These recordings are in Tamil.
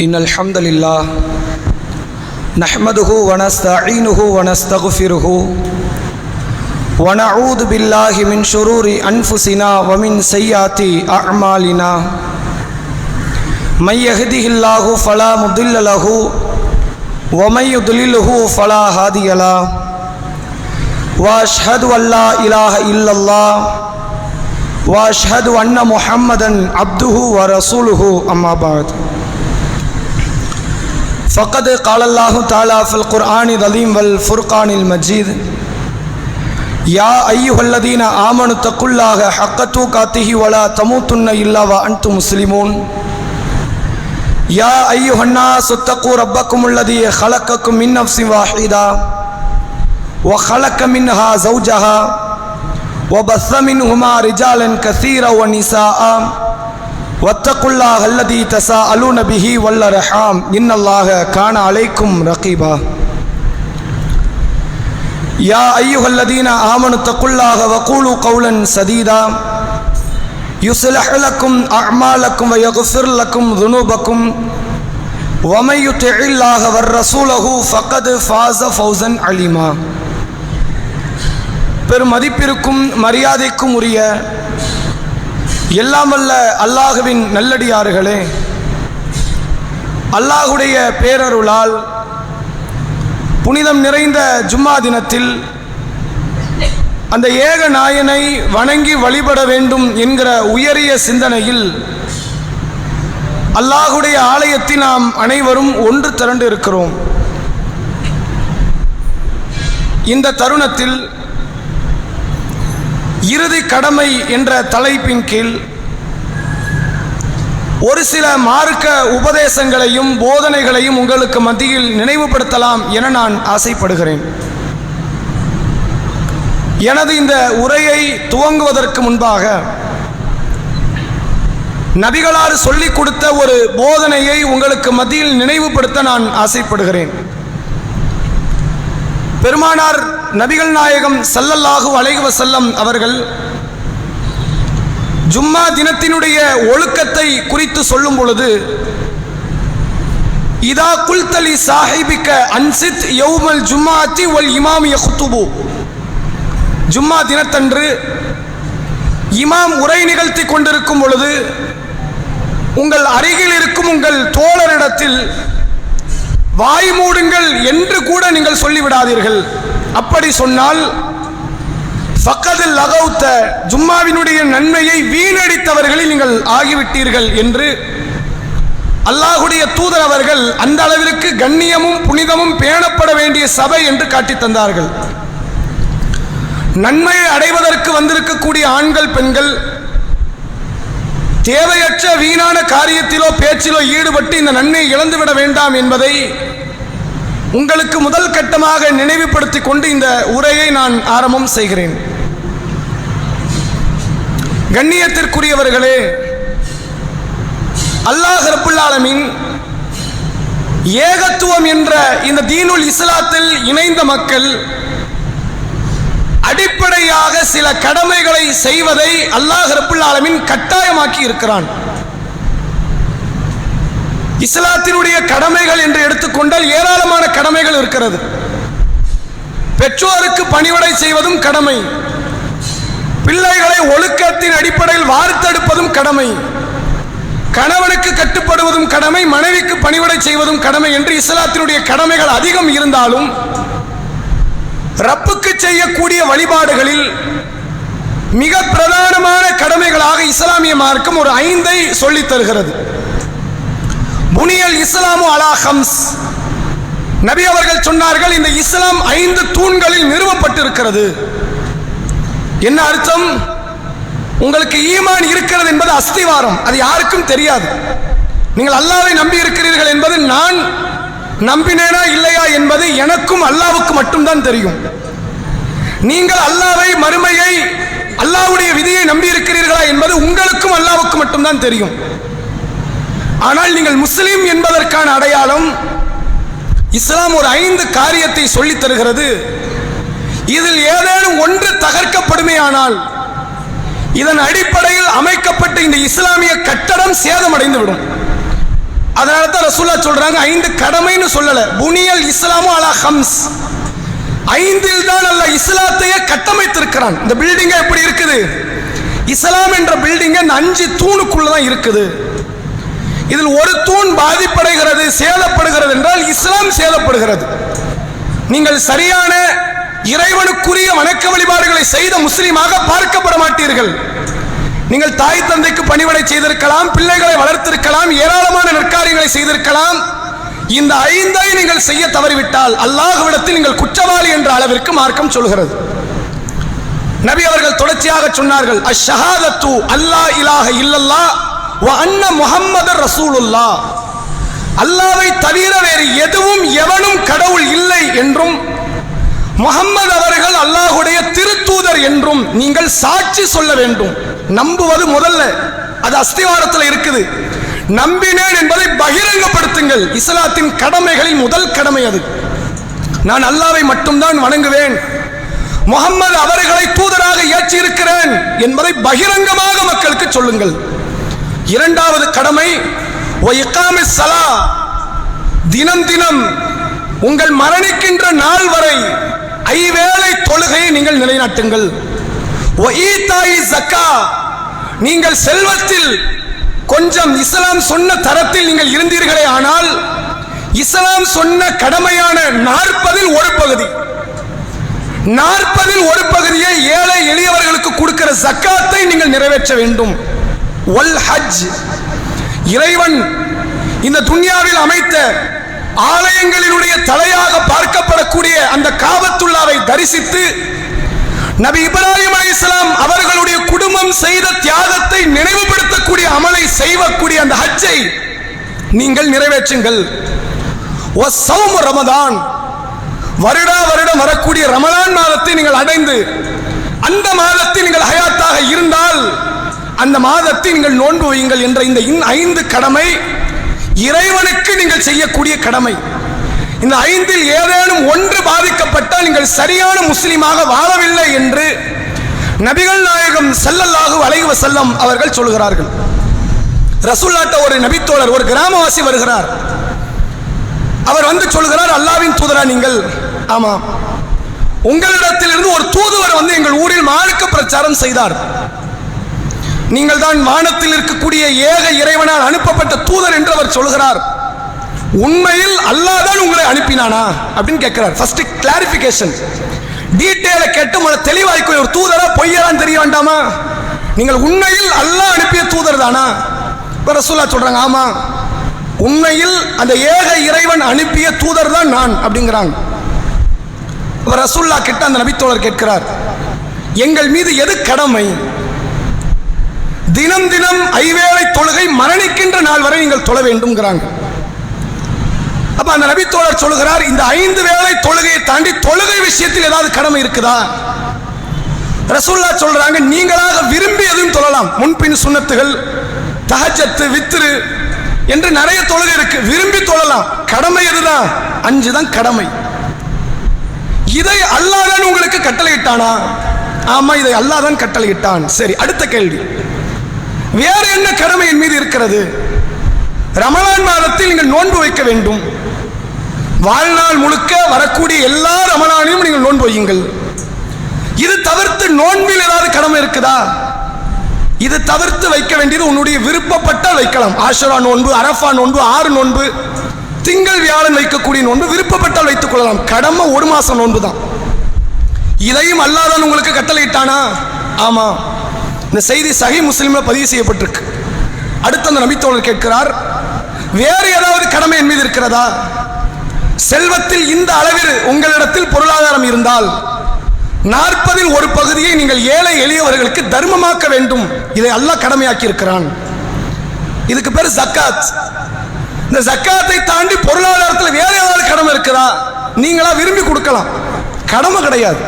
إن الحمد لله نحمده ونستعينه ونستغفره ونعوذ بالله من شرور أنفسنا ومن سيئات أعمالنا من يهده الله فلا مضل له ومن يضلله فلا هادي له وأشهد أن لا إله إلا الله وأشهد أن محمدا عبده ورسوله أما بعد فقد قال الله تعالى في القرآن العظيم والفرقان المجيد يا أيها الذين آمنوا اتقوا الله حق تقاته ولا تموتن إلا وأنتم مسلمون يا أيها الناس اتقوا ربكم الذي خلقكم من نفس واحدة وخلق منها زوجها وبث منهما رجالا كثيرا ونساء واتقوا الله الذي تساءلون به والأرحام إن الله كان عليكم رقيبا يا أيها الذين آمنوا اتقوا الله وقولوا قولا سديدا يصلح لكم أعمالكم ويغفر لكم ذنوبكم ومن يطع الله ورسوله فقد فاز فوزا عظيما பெருமதிப்பிற்கும் மரியாதைக்கும் உரிய எல்லாம் வல்ல அல்லாஹ்வின் நல்லடியார்களே, அல்லாஹுடைய பேரருளால் புனிதம் நிறைந்த ஜும்மா தினத்தில் அந்த ஏக நாயனை வணங்கி வழிபட வேண்டும் என்கிற உயரிய சிந்தனையில் அல்லாஹுடைய ஆலயத்தில் நாம் அனைவரும் ஒன்று திரண்டு இருக்கிறோம். இந்த தருணத்தில் இறுதி கடமை என்ற தலைப்பின் கீழ் ஒரு சில மார்க்க உபதேசங்களையும் போதனைகளையும் உங்களுக்கு மத்தியில் நினைவுபடுத்தலாம் என நான் ஆசைப்படுகிறேன். எனது இந்த உரையை துவங்குவதற்கு முன்பாக நபிகளார் சொல்லிக் கொடுத்த ஒரு போதனையை உங்களுக்கு மத்தியில் நினைவுபடுத்த நான் ஆசைப்படுகிறேன். பெருமானார் நபிகள் நாயகம் ஸல்லல்லாஹு அலைஹி வஸல்லம் அவர்கள் ஜும்மா தினத்தினுடைய ஒழுக்கத்தை குறித்து சொல்லும் பொழுது, இதா குல்தலி சாஹிபிக்க அன்சித் யௌமல் ஜும்மாத்தி வல் இமாம் யஹ்துபு, ஜும்மா தினத்தன்று இமாம் உரை நிகழ்த்தி கொண்டிருக்கும் பொழுது உங்கள் அருகில் இருக்கும் உங்கள் தோழரிடத்தில் வாய் மூடுங்கள் என்று கூட நீங்கள் சொல்லிவிடாதீர்கள். அப்படி சொன்னால் ஃபக்கதில் லகௌத்த, ஜும்மாவினுடைய நன்மையை வீணடித்தவர்களில் நீங்கள் ஆகிவிட்டீர்கள் என்று அல்லாஹுடைய தூதர் அவர்கள் அந்த அளவிற்கு கண்ணியமும் புனிதமும் பேணப்பட வேண்டிய சபை என்று காட்டித் தந்தார்கள். நன்மையை அடைவதற்கு வந்திருக்கக்கூடிய ஆண்கள் பெண்கள் தேவையற்ற வீணான காரியத்திலோ பேச்சிலோ ஈடுபட்டு இந்த நன்மையை இழந்துவிட வேண்டாம் என்பதை உங்களுக்கு முதல் கட்டமாக நினைவுபடுத்திக் கொண்டு இந்த உரையை நான் ஆரம்பம் செய்கிறேன். கண்ணியத்திற்குரியவர்களே, அல்லாஹ் ரப்புல் ஆலமீன் ஏகத்துவம் என்ற இந்த தீனுல் இஸ்லாத்தில் இணைந்த மக்கள் அடிப்படையாக சில கடமைகளை செய்வதை அல்லாஹ் ரப்புல் ஆலமீன் கட்டாயமாக்கி இருக்கிறான். இஸ்லாத்தினுடைய கடமைகள் என்று எடுத்துக்கொண்டால் ஏராளமான கடமைகள் இருக்கிறது. பெற்றோருக்கு பணிவிடை செய்வதும் கடமை, பிள்ளைகளை ஒழுக்கத்தின் அடிப்படையில் வார்த்தெடுப்பதும் கடமை, கணவனுக்கு கட்டுப்படுவதும் கடமை, மனைவிக்கு பணிவிடை செய்வதும் கடமை என்று இஸ்லாத்தினுடைய கடமைகள் அதிகம் இருந்தாலும் ரப்புக்கு செய்யக்கூடிய வழிபாடுகளில் மிக பிரதானமான கடமைகளாக இஸ்லாமிய மார்க்கம் ஒரு 5 சொல்லித் தருகிறது. புனியல் இஸ்லாமு அலா ஹம்ஸ், நபி அவர்கள் சொன்னார்கள், இந்த இஸ்லாம் 5 தூண்களில் நிறுவப்பட்டிருக்கிறது. என்ன அர்த்தம்? உங்களுக்கு ஈமான் இருக்கிறது என்பது அஸ்திவாரம், அது யாருக்கும் தெரியாது. நீங்கள் அல்லாஹ்வை நம்பி இருக்கிறீர்கள் என்பது நான் நம்பினேனா இல்லையா என்பது எனக்கும் அல்லாஹ்வுக்கு மட்டும்தான் தெரியும். நீங்கள் அல்லாஹ்வை, மறுமையை, அல்லாஹ்வுடைய விதியை நம்பி இருக்கிறீர்களா என்பது உங்களுக்கும் அல்லாஹ்வுக்கு மட்டும்தான் தெரியும். ஆனால் நீங்கள் முஸ்லிம் என்பதற்கான அடையாளம் இஸ்லாம் ஒரு 5 காரியத்தை சொல்லித் தருகிறது. இதில் ஏதேனும் ஒன்று தகர்க்கப்படுமேயானால் இதன் அடிப்படையில் அமைக்கப்பட்ட இந்த இஸ்லாமிய கட்டடம் சேதமடைந்துவிடும். அதனால தான் ரசூலுல்லாஹ் சொல்றாங்க 5 கடமைன்னு சொல்லல. புனியல் இஸ்லாமு அலா ஹம்ஸ், 5இல் தான் அல்லாஹ் இஸ்லாத்தையே கட்டமைத்திருக்கிறான். இந்த பில்டிங் எப்படி இருக்குது? இஸ்லாம் என்ற பில்டிங் அந்த 5 தூணுக்குள்ள தான் இருக்குது. இதில் ஒரு தூண் பாதிப்படைகிறது, சேதப்படுகிறது என்றால் இஸ்லாம் சேதப்படுகிறது. நீங்கள் சரியான இறைவனுக்குரிய வணக்க வழிபாடுகளை செய்த முஸ்லீமாக பார்க்கப்பட மாட்டீர்கள். நீங்கள் தாய் தந்தைக்கு பணிவிடை செய்திருக்கலாம், பிள்ளைகளை வளர்த்திருக்கலாம், ஏராளமான நற்காரியங்களை செய்திருக்கலாம். இந்த 5ஐ நீங்கள் செய்ய தவறிவிட்டால் அல்லாஹ்விடத்தில் நீங்கள் குற்றவாளி என்ற அளவிற்கு மார்க்கம் சொல்கிறது. நபி அவர்கள் தொடர்ச்சியாக சொன்னார்கள், அஷ்ஷஹாதத்து அல்லா இலாஹ இல்லல்லாஹ் வ அன்ன முஹம்மதர் ரசூலுல்லாஹ், அல்லாஹ்வை தவிர வேறு எதுவும் எவனும் கடவுள் இல்லை என்றும் முஹம்மது அவர்கள் அல்லாஹ்வுடைய திருத்தூதர் என்றும் நீங்கள் சாட்சி சொல்ல வேண்டும். நம்புவது முதல்ல, அது அஸ்திவாரத்தில் இருக்குது. நம்பினேன் என்பதை பகிரங்கப்படுத்துங்கள். இஸ்லாத்தின் கடமைகளில் முதல் கடமை அது. நான் அல்லாஹ்வை மட்டும்தான் வணங்குவேன், முஹம்மது அவர்களை தூதராக ஏற்றி இருக்கிறேன் என்பதை பகிரங்கமாக மக்களுக்கு சொல்லுங்கள். இரண்டாவது கடமை இகாமிஸ் ஸலா, தினம் தினம் உங்கள் மரணிக்கின்ற நாள் வரை 5 வேளை தொழுகையை நீங்கள் நிலைநாட்டுங்கள். ஈதாஇ ஸக்கா, நீங்கள் செல்வத்தில் கொஞ்சம் இஸ்லாம் சொன்ன தரத்தில் நீங்கள் இருந்தீர்களே ஆனால் இஸ்லாம் சொன்ன கடமையான 40இல் ஒரு பகுதி, 40இல் ஒரு பகுதியை ஏழை எளியவர்களுக்கு கொடுக்கிற ஜக்காத்தை நீங்கள் நிறைவேற்ற வேண்டும். வல் ஹஜ், இறைவன் இந்த துன்யாவில் அமைத்த ஆலயங்களினுடைய தலையாக பார்க்கப்படக்கூடிய அந்த காபத்துல்லாவை தரிசித்து நபி இப்ராஹிம் அலைஹிஸ்ஸலாம் அவர்களுடைய குடும்பம் செய்த தியாகத்தை நினைவுபடுத்தக்கூடிய அமலை செய்யக்கூடிய அந்த ஹஜ்ஜை நீங்கள் நிறைவேற்றுங்கள். வஸௌம் ரமதான், வருடா வருடம் வரக்கூடிய ரமலான் மாதத்தை நீங்கள் அடைந்து அந்த மாதத்தில் நீங்கள் ஹயாத்தாக இருந்தால் அந்த மாதத்தை நீங்கள் நோன்பு வையுங்கள் என்ற இந்த 5 கடமை இறைவனுக்கு நீங்கள் செய்யக்கூடிய கடமை. இந்த 5இல் ஏதேனும் ஒன்று பாதிக்கப்பட்டால் நீங்கள் சரியான முஸ்லிமாக வாழவில்லை என்று நபிகள் நாயகம் ஸல்லல்லாஹு அலைஹி வஸல்லம் அவர்கள் சொல்கிறார்கள். ரசூலுல்லாஹ்ட்ட ஒரு நபித்தோழர், ஒரு கிராமவாசி வருகிறார். அவர் வந்து சொல்கிறார், அல்லாஹ்வின் தூதரா நீங்கள்? ஆமா. உங்களிடத்திலிருந்து ஒரு தூதுவர் வந்து எங்கள் ஊரில் மார்க்க பிரச்சாரம் செய்தார். நீங்கள் தான் வானத்தில் இருக்கக்கூடிய ஏக இறைவனால் அனுப்பப்பட்ட தூதர் என்று அவர் சொல்கிறார். உண்மையில் அல்லாஹ் தான் உங்களை அனுப்பினானா அப்படின்னு கேட்கிறார். ஃபர்ஸ்ட் கிளாரிஃபிகேஷன், டீடைல கேட்டு முதல்ல தெளிவாய்க்கும். ஒரு தூதரா பொய்யரான்னு தெரிய வேண்டாமா? நீங்கள் உண்மையில் அல்லாஹ் அனுப்பிய தூதர் தானா? இப்ப ரசூலுல்லாஹ் சொல்றாங்க, ஆமா, உண்மையில் அந்த ஏக இறைவன் அனுப்பிய தூதர் தான் நான் அப்படிங்கிறாங்க. ரசூலுல்லாஹ் கிட்ட அந்த நபித்தோழர் கேட்கிறார், எங்கள் மீது எது கடமை? தினம் தினம் 5 வேளை தொழுகை மரணிக்கின்ற நாள் வரை நீங்கள் தொழ வேண்டும்ங்கிறாங்க. அப்ப அந்த நபித்தோழர் சொல்கிறார், இந்த 5 வேளை தொழுகையை தாண்டி தொழுகை விஷயத்தில் ஏதாவது கடமை இருக்குதா? ரசூலுல்லாஹ் சொல்றாங்க, நீங்களாக விரும்பி எதுவும் தொழலாம். முன்பின் சுன்னத்துகள், தஹஜ்ஜத், வித்ரு என்று நிறைய தொழுகை இருக்கு, விரும்பி தொழலாம். கடமை எதுதான்? 5 தான் கடமை. இதை அல்லாஹ் தான் உங்களுக்கு கட்டளையிட்டானா? ஆமா, இதை அல்லாஹ் தான் கட்டளையிட்டான். சரி, அடுத்த கேள்வி, வேறு என்ன கடமை என் மீது இருக்கிறது? ரமலான் மாதத்தில் நீங்கள் நோன்பு வைக்க வேண்டும். வாழ்நாள் முழுக்க வரக்கூடிய எல்லா ரமலானையும் நீங்கள் நோன்பு வையுங்கள். இது தவிர்த்து நோன்பில் ஏதாவது கடமை இருக்குதா? இது தவிர்த்து வைக்க வேண்டியது உன்னுடைய விருப்பப்பட்டால் வைக்கலாம். ஆஷுரா நோன்பு, அரஃபா நோன்பு, 6 நோன்பு, திங்கள் வியாழன் வைக்கக்கூடிய நோன்பு விருப்பப்பட்டால் வைத்துக் கொள்ளலாம். கடமை 1 மாசம் நோன்பு தான். இதையும் அல்லாஹ் தான் உங்களுக்கு கட்டளையிட்டானா? ஆமா. இந்த செய்தி சஹீஹ் முஸ்லிம்ல பதிவு செய்யப்பட்டிருக்கு. அடுத்த அந்த நபித்தோழர் கேட்கிறார், வேறு ஏதாவது கடமை என் மீது இருக்கிறதா? செல்வத்தில் இந்த அளவில் உங்களிடத்தில் பொருளாதாரம் இருந்தால் 40இல் ஒரு பகுதியை நீங்கள் ஏழை எளியவர்களுக்கு தர்மமாக்க வேண்டும். இதை அல்லாஹ் கடமையாக்கி இருக்கிறான். இதுக்கு பேர் ஜக்காத். இந்த ஜக்காத்தை தாண்டி பொருளாதாரத்தில் வேற ஏதாவது கடமை இருக்கிறதா? நீங்களா விரும்பி கொடுக்கலாம், கடமை கிடையாது.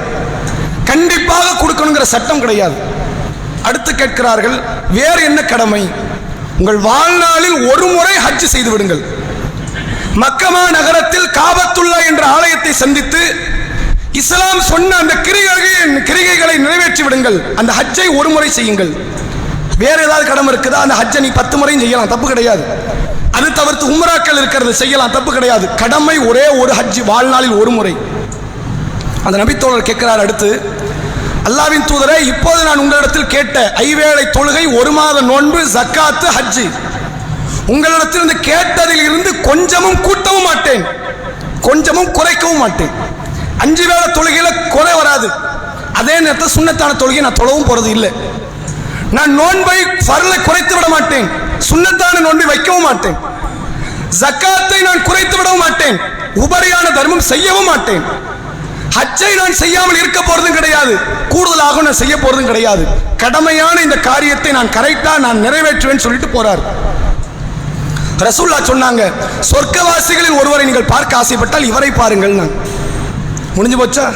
கண்டிப்பாக கொடுக்கணுங்கிற சட்டம் கிடையாது. அடுத்து கேட்கிறார்கள், வேறு என்ன கடமை? உங்கள் வாழ்நாளில் ஒரு முறை ஹஜ் செய்து விடுங்கள். மக்கமா நகரத்தில் காபத்துல்லா என்ற ஆலயத்தை சந்தித்து இஸ்லாம் சொன்ன அந்த கிரிகைகளை நிறைவேற்றி விடுங்கள். அந்த ஹஜ்ஜை ஒரு முறை செய்யுங்கள். வேற ஏதாவது கடமை இருக்குதா? அந்த ஹஜ்ஜை நீ 10 முறையும் செய்யலாம், தப்பு கிடையாது. அது தவிர்த்து உம்ராக்கள் இருக்கிறது, செய்யலாம், தப்பு கிடையாது. கடமை ஒரே ஒரு ஹஜ், வாழ்நாளில் ஒரு முறை. அந்த நபித்தோழர் கேட்கிறார் அடுத்து, அல்லாஹ்வின் தூதரே, இப்போது நான் உங்களிடத்தில் கேட்ட ஐவேளை தொழுகை, ஒரு மாத நோன்பு, ஜக்காத்து, ஹஜ், உங்களிடத்திலிருந்து கேட்டதில் இருந்து கொஞ்சமும் கூட்டவும் மாட்டேன், கொஞ்சமும் குறைக்கவும் மாட்டேன். 5 வேளை தொழுகையில குறை வராது. அதே நேரத்தில் சுன்னத்தான தொழுகை நான் தொழவும் போறது இல்லை. நான் நோன்பை ஃபர்லை குறைத்து விட மாட்டேன், சுன்னத்தான நோன்பை வைக்கவும் மாட்டேன். ஜக்காத்தை நான் குறைத்து விடவும் மாட்டேன், உபரியான தர்மம் செய்யவும் மாட்டேன். ஹஜ்ஜை நான் செய்யாமல் இருக்க போறதும் கிடையாது, கூடுதலாக நான் செய்ய போறதும் கிடையாது. கடமையான இந்த காரியத்தை நான் கரெக்டா நான் நிறைவேற்றுவேன் சொல்லிட்டு போறார். ரசூலுல்லாஹ் சொன்னாங்க, சொர்க்கவாசிகளில் ஒருவரை நீங்கள் பார்க்க ஆசைப்பட்டால் இவரை பாருங்கள். நான் முடிஞ்சு போச்சா?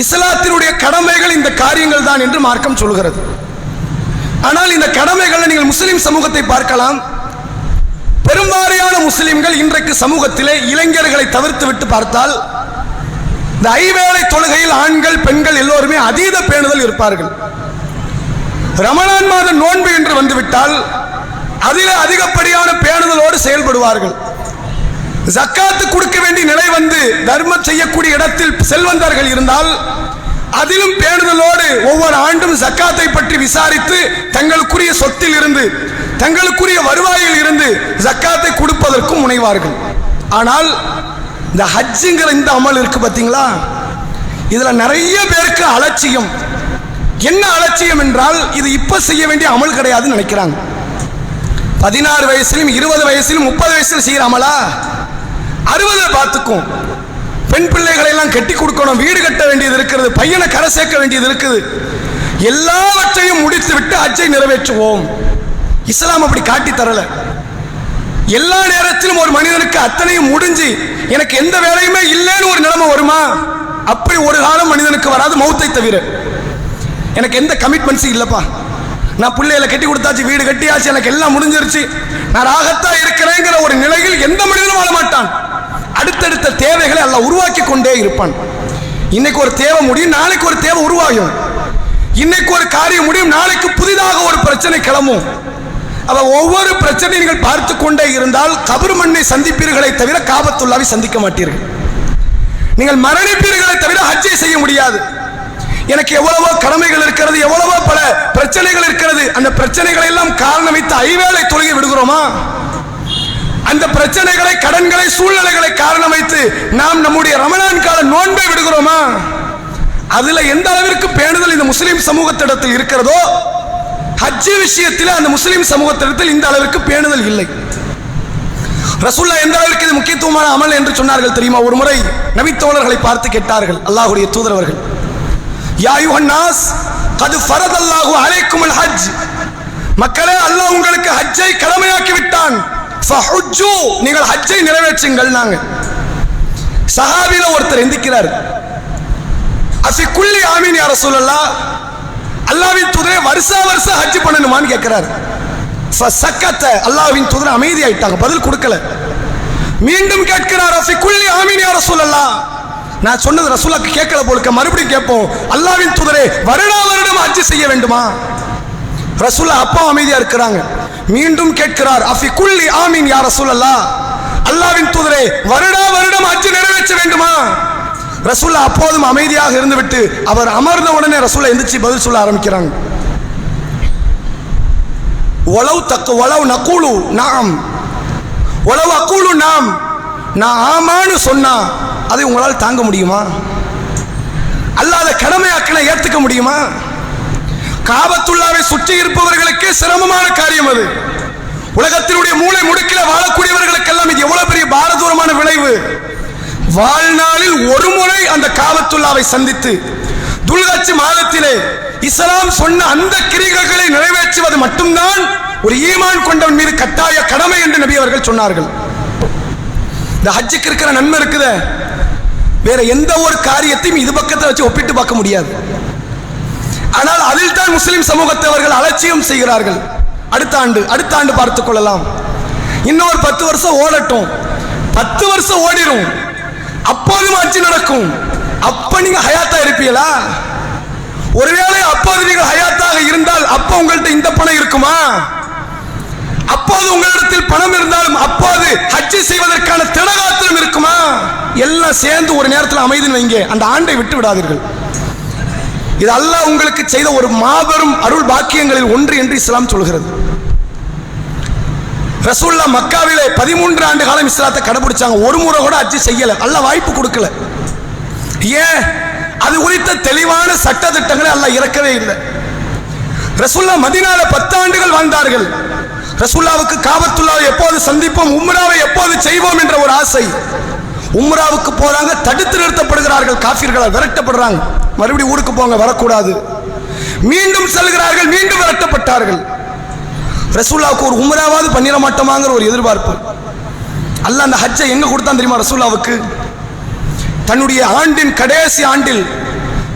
இஸ்லாத்தினுடைய கடமைகள் இந்த காரியங்கள் தான் என்று மார்க்கம் சொல்கிறது. ஆனால் இந்த கடமைகளை நீங்கள் முஸ்லிம் சமூகத்தை பார்க்கலாம். பெரும்பாலான முஸ்லிம்கள் இன்றைக்கு சமூகத்திலே இளைஞர்களை தவிர்த்து விட்டு பார்த்தால் இந்த ஐவேளை தொழுகையில் ஆண்கள் பெண்கள் எல்லோருமே அதீத பேணுதல் இருப்பார்கள். ரமலான் மாத நோன்பு என்று வந்துவிட்டால் அதிலே அதிகப்படியான பேணுதலோடு செயல்படுவார்கள். ஜக்காத்து கொடுக்க வேண்டிய நிலை வந்து தர்மம் செய்யக்கூடிய இடத்தில் செல்வந்தர்கள் இருந்தால் அதிலும் பேணுதலோடு ஒவ்வொரு ஆண்டும் ஜக்காத்தை பற்றி விசாரித்து தங்களுக்குரிய சொத்தில் இருந்து தங்களுக்குரிய வருவாயில் இருந்து ஜக்காத்தை கொடுப்பதற்கும் முனைவார்கள். ஆனால் இந்த ஹஜ்ஜுங்கிற இந்த அமல் இருக்கு பார்த்தீங்களா, இதுல நிறைய பேருக்கு அலட்சியம். என்ன அலட்சியம் என்றால், இது இப்ப செய்ய வேண்டிய அமல் கிடையாதுன்னு நினைக்கிறாங்க. 16 வயசிலும் 20 வயசிலும் 30 வயசிலும் செய்யற அமலா, 60 பார்த்துக்கும். பெண் பிள்ளைகளை எல்லாம் கட்டி கொடுக்கணும், வீடு கட்ட வேண்டியது இருக்கிறது, பையனை கரை சேர்க்க வேண்டியது இருக்குது. எல்லாவற்றையும் முடித்து விட்டு ஹஜ்ஜை நிறைவேற்றுவோம். இஸ்லாம் அப்படி காட்டி தரல. எல்லா நேரத்திலும் ஒரு மனிதனுக்கு அத்தனையும் முடிஞ்சு எனக்கு எந்த வேலையுமே இல்லைன்னு ஒரு நிலைமை வருமா? அப்படி ஒரு காலம் மனிதனுக்கு வராது, மௌத்தை தவிர. எனக்கு எந்த கமிட்மெண்ட்ஸும் இல்லப்பா, நான் பிள்ளைகளை கட்டி கொடுத்தாச்சு, வீடு கட்டியாச்சு, எனக்கு எல்லாம் முடிஞ்சிருச்சு, நான் ராகத்தான் இருக்கிறேங்கிற ஒரு நிலையில் எந்த மனிதனும் வாழ மாட்டான். அடுத்தடுத்த தேவைகளை அல்லாஹ் உருவாக்கி கொண்டே இருப்பான். இன்னைக்கு ஒரு தேவை முடியும், நாளைக்கு ஒரு தேவை உருவாகும். இன்னைக்கு ஒரு காரியம் முடியும், நாளைக்கு புதிதாக ஒரு பிரச்சனை கிளம்பும். அவ ஒவ்வொரு பிரச்சனையும் நீங்கள் பார்த்து கொண்டே இருந்தால் கபர் மண்ணை சந்திப்பீர்களை தவிர காபத்துல்லாவை சந்திக்க மாட்டீர்கள். நீங்கள் மரணிப்பீர்களை தவிர ஹஜ்ஜை செய்ய முடியாது. எனக்கு எவ்வளவோ கடமைகள் இருக்கிறது, எவ்வளவோ பல பிரச்சனைகள் இருக்கிறது. அந்த பிரச்சனைகளை எல்லாம் காரணம் வைத்து ஐவேளை தொழுகை விடுகிறோமா? அந்த பிரச்சனைகளை, கடன்களை, சூழ்நிலைகளை காரணம் வைத்து நாம் நம்முடைய ரமலான் கால நோன்பை விடுகிறோமா? அதுல எந்த அளவிற்கு பேணுதல் இந்த முஸ்லிம் சமூகத்திடத்தில் இருக்கிறதோ, ஹஜ் விஷயத்தில் அந்த முஸ்லிம் சமூகத்திடத்தில் இந்த அளவிற்கு பேணுதல் இல்லை. ரசூலுல்லாஹ் எந்த அளவிற்கு இது முக்கியத்துவமான அமல் என்று சொன்னார்கள் தெரியுமா? ஒரு முறை நபித்தோழர்களை பார்த்து கேட்டார்கள் அல்லாஹ்வுடைய தூதர் அவர்கள், யா அய்யுஹன் நாஸ் கத் ஃபரதல்லாஹு அலைக்குமுல் ஹஜ், மக்களே, அல்லாஹ் உங்களுக்கு ஹஜ்ஜை கடமையாக்கி விட்டான், ஃபஹுஜ்ஜு, நீங்கள் ஹஜ்ஜை நிறைவேற்றுங்கள். நாங்க சஹாபில ஒருத்தர் எந்திக்கிறார், அஃபி குல்லி ஆமீன் யா ரசூலல்லாஹ், அல்லாஹ்வின் தூதரே வருஷா வருஷம் ஹஜ் பண்ணணுமான்னு கேட்கிறார். ஃபஸக்கத, அல்லாஹ்வின் தூதர் அமைதி ஆயிட்டாங்க, பதில் கொடுக்கல. மீண்டும் கேட்கிறார், அஃபி குல்லி ஆமீன் யா ரசூலல்லாஹ், நான் சொன்னது ரசூலுல்லாஹ்க்கு கேட்கல போலுக்க, மறுபடியும் கேட்போம், அல்லாஹ்வின் தூதரே வருடா வருடம் ஹஜ் செய்ய வேண்டுமா? ரசூலுல்லாஹ் அப்பா அமைதியா இருக்கிறாங்க. மீண்டும் கேட்கிறார், அஃபி குல்லி ஆமீன் யா ரசூலல்லாஹ், அல்லாஹ்வின் தூதரே வருடா வருடம் ஹஜ் நிறைவேற்ற வேண்டுமா? ரசூலுல்லாஹ் அப்போதும் அமைதியாக இருந்துவிட்டு அவர் அமர்ந்த உடனே ரசூலுல்லாஹ் எந்திரிச்சு பதில் சொல்ல ஆரம்பிக்கிறாங்க. வலவ் நகூலு நாம், வலவ் அகூலு நாம், நான் ஆமான்னு சொன்னா அதை உங்களால் தாங்க முடியுமா? அல்லாத கடமையாக்கின ஏத்துக்க முடியுமா? காபத்துல்லாவை சுற்றி இருப்பவர்களுக்கு சிரமமான காரியம் அது. உலகத்தினுடைய மூளை முடுக்கில வாழக்கூடியவர்களுக்கெல்லாம் இது எவ்வளவு பெரிய பாரதூரமான விளைவு. வாழ்நாளில் ஒரு முறை அந்த காபத்துல்லாவை சந்தித்து துல்ஹஜ் மாதத்திலே இஸ்லாம் சொன்ன அந்த கிரிகைகளை நிறைவேற்றுவது மட்டும்தான் ஒரு ஈமான் கொண்டவன் மீது கட்டாய கடமை என்று நபி அவர்கள் சொன்னார்கள். இந்த ஹஜ்ஜுக்கு இருக்கிற நன்மை இருக்குது, வேற எந்த ஒரு காரியத்தையும் இது பக்கத்தை வச்சு ஒப்பிட்டு பார்க்க முடியாது. ஆனால் அதில் தான் முஸ்லிம் சமூகத்தவர்கள் அலட்சியம் செய்கிறார்கள். அடுத்த ஆண்டு பார்த்துக் கொள்ளலாம், இன்னொரு 10 வருஷம் ஓடட்டும், 10 வருஷம் ஓடிடும், அப்போதும் ஹஜ் நடக்கும். அப்ப நீங்க ஹயாத்தா இருப்பீங்களா? ஒருவேளை அப்போது நீங்கள் ஹயாத்தாக இருந்தால் அப்ப உங்கள்கிட்ட இந்த பணம் இருக்குமா? அப்போது உங்களிடத்தில் பணம் இருந்தாலும் அப்போது ஹஜ் செய்வதற்கான திடகாத்திரம் இருக்குமா? எல்லாம் சேர்ந்து ஒரு நேரத்தில் அமைதின்னு வைங்க, அந்த ஆண்டை விட்டு விடாதீர்கள். இது அல்லாஹ் உங்களுக்கு செய்த ஒரு மாபெரும் அருள் பாக்கியங்களில் ஒன்று என்று இஸ்லாம் சொல்கிறது. ரசூலுல்லாஹ் மக்காவிலே 13 ஆண்டு காலம் இஸ்லாத்தை கடைபிடிச்சாங்க. ஒரு முறை கூட ஹஜ் செய்யல, அல்லாஹ் வாய்ப்பு கொடுக்கல. ஏன்? அது குறித்த தெளிவான சட்ட திட்டங்களை அல்லாஹ் இறக்கவே இல்லை. ரசூலுல்லாஹ் மதீனால 10 ஆண்டுகள் வாழ்ந்தார்கள். ரசூலுல்லாஹ்வுக்கு காபத்துல்லாஹ்வை எப்போது சந்திப்போம், உம்ராவை எப்போது செய்வோம் என்ற ஒரு ஆசை. உம்ராவுக்கு போறாங்க, தடுத்து நிறுத்தப்படுகிறார்கள், காஃபிர்களால் விரட்டப்படுறாங்க. மறுபடியும் ஊருக்கு போங்க, வரக்கூடாது. மீண்டும் செல்கிறார்கள், மீண்டும் விரட்டப்பட்டார்கள். ரசூலுல்லாஹ்வுக்கு ஒரு உம்ராவாவது பண்ணிட மாட்டோமாங்கிற ஒரு எதிர்பார்ப்பு. அல்லாஹ் அந்த ஹஜ்ஜை எங்க கொடுத்தான் தெரியுமா? ரசூலுல்லாஹ்வுக்கு தன்னுடைய ஆண்டின் கடைசி ஆண்டில்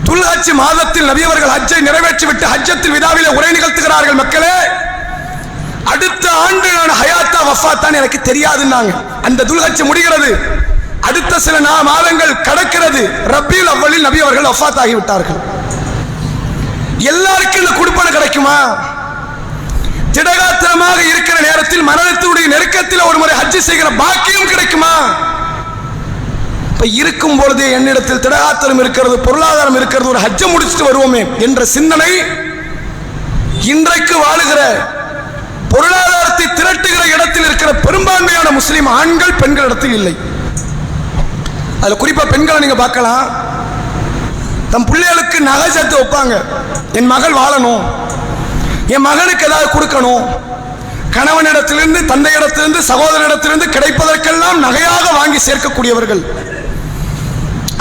துல்ஹஜ் மாதத்தில் நபி அவர்கள் ஹஜ்ஜை நிறைவேற்றிவிட்டு ஹஜ்ஜத்துல் விதாவிலே உரை நிகழ்த்துகிறார்கள். மக்களே, அடுத்த ஆண்டு நான் ஹயாத்தா வஃபாத்தான் எனக்கு தெரியாதுன்னாங்க. அந்த துல்ஹஜ் முடிகிறது, அடுத்த சில மாதங்கள் கடக்கிறது. ரபியுல் அவ்வலில் நபி அவர்கள் வஃபாத் ஆகிவிட்டார்கள். எல்லாருக்கும் இந்த குடுப்பனை கிடைக்குமா? திடகாத்திரமாக இருக்கிற நேரத்தில் மரணத்தினுடைய நெருக்கத்தில் ஒரு முறை ஹஜ் செய்கிற பாக்கியம் கிடைக்குமா? இப்ப இருக்கும் பொழுது என்னிடத்தில் திடகாத்திரம் இருக்கிறது, பொருளாதாரம் இருக்கிறது, ஒரு ஹஜ்ஜை முடிச்சுட்டு வருவோமே என்ற சிந்தனை இன்றைக்கு வாழுகிற பொருளாதாரத்தை திரட்டுகிற இடத்தில் இருக்கிற பெரும்பான்மையான முஸ்லிம் ஆண்கள் பெண்கள் இடத்தில் இல்லை. அதுல குறிப்பா பெண்களை நீங்க பார்க்கலாம். தம் பிள்ளைகளுக்கு நகை சேர்த்து வைப்பாங்க. என் மகள் வாழணும், என் மகனுக்கு ஏதாவது கொடுக்கணும். கணவனிடத்திலிருந்து, தந்தையிடத்திலிருந்து, சகோதரிடத்திலிருந்து கிடைப்பதற்கெல்லாம் நகையாக வாங்கி சேர்க்கக்கூடியவர்கள்.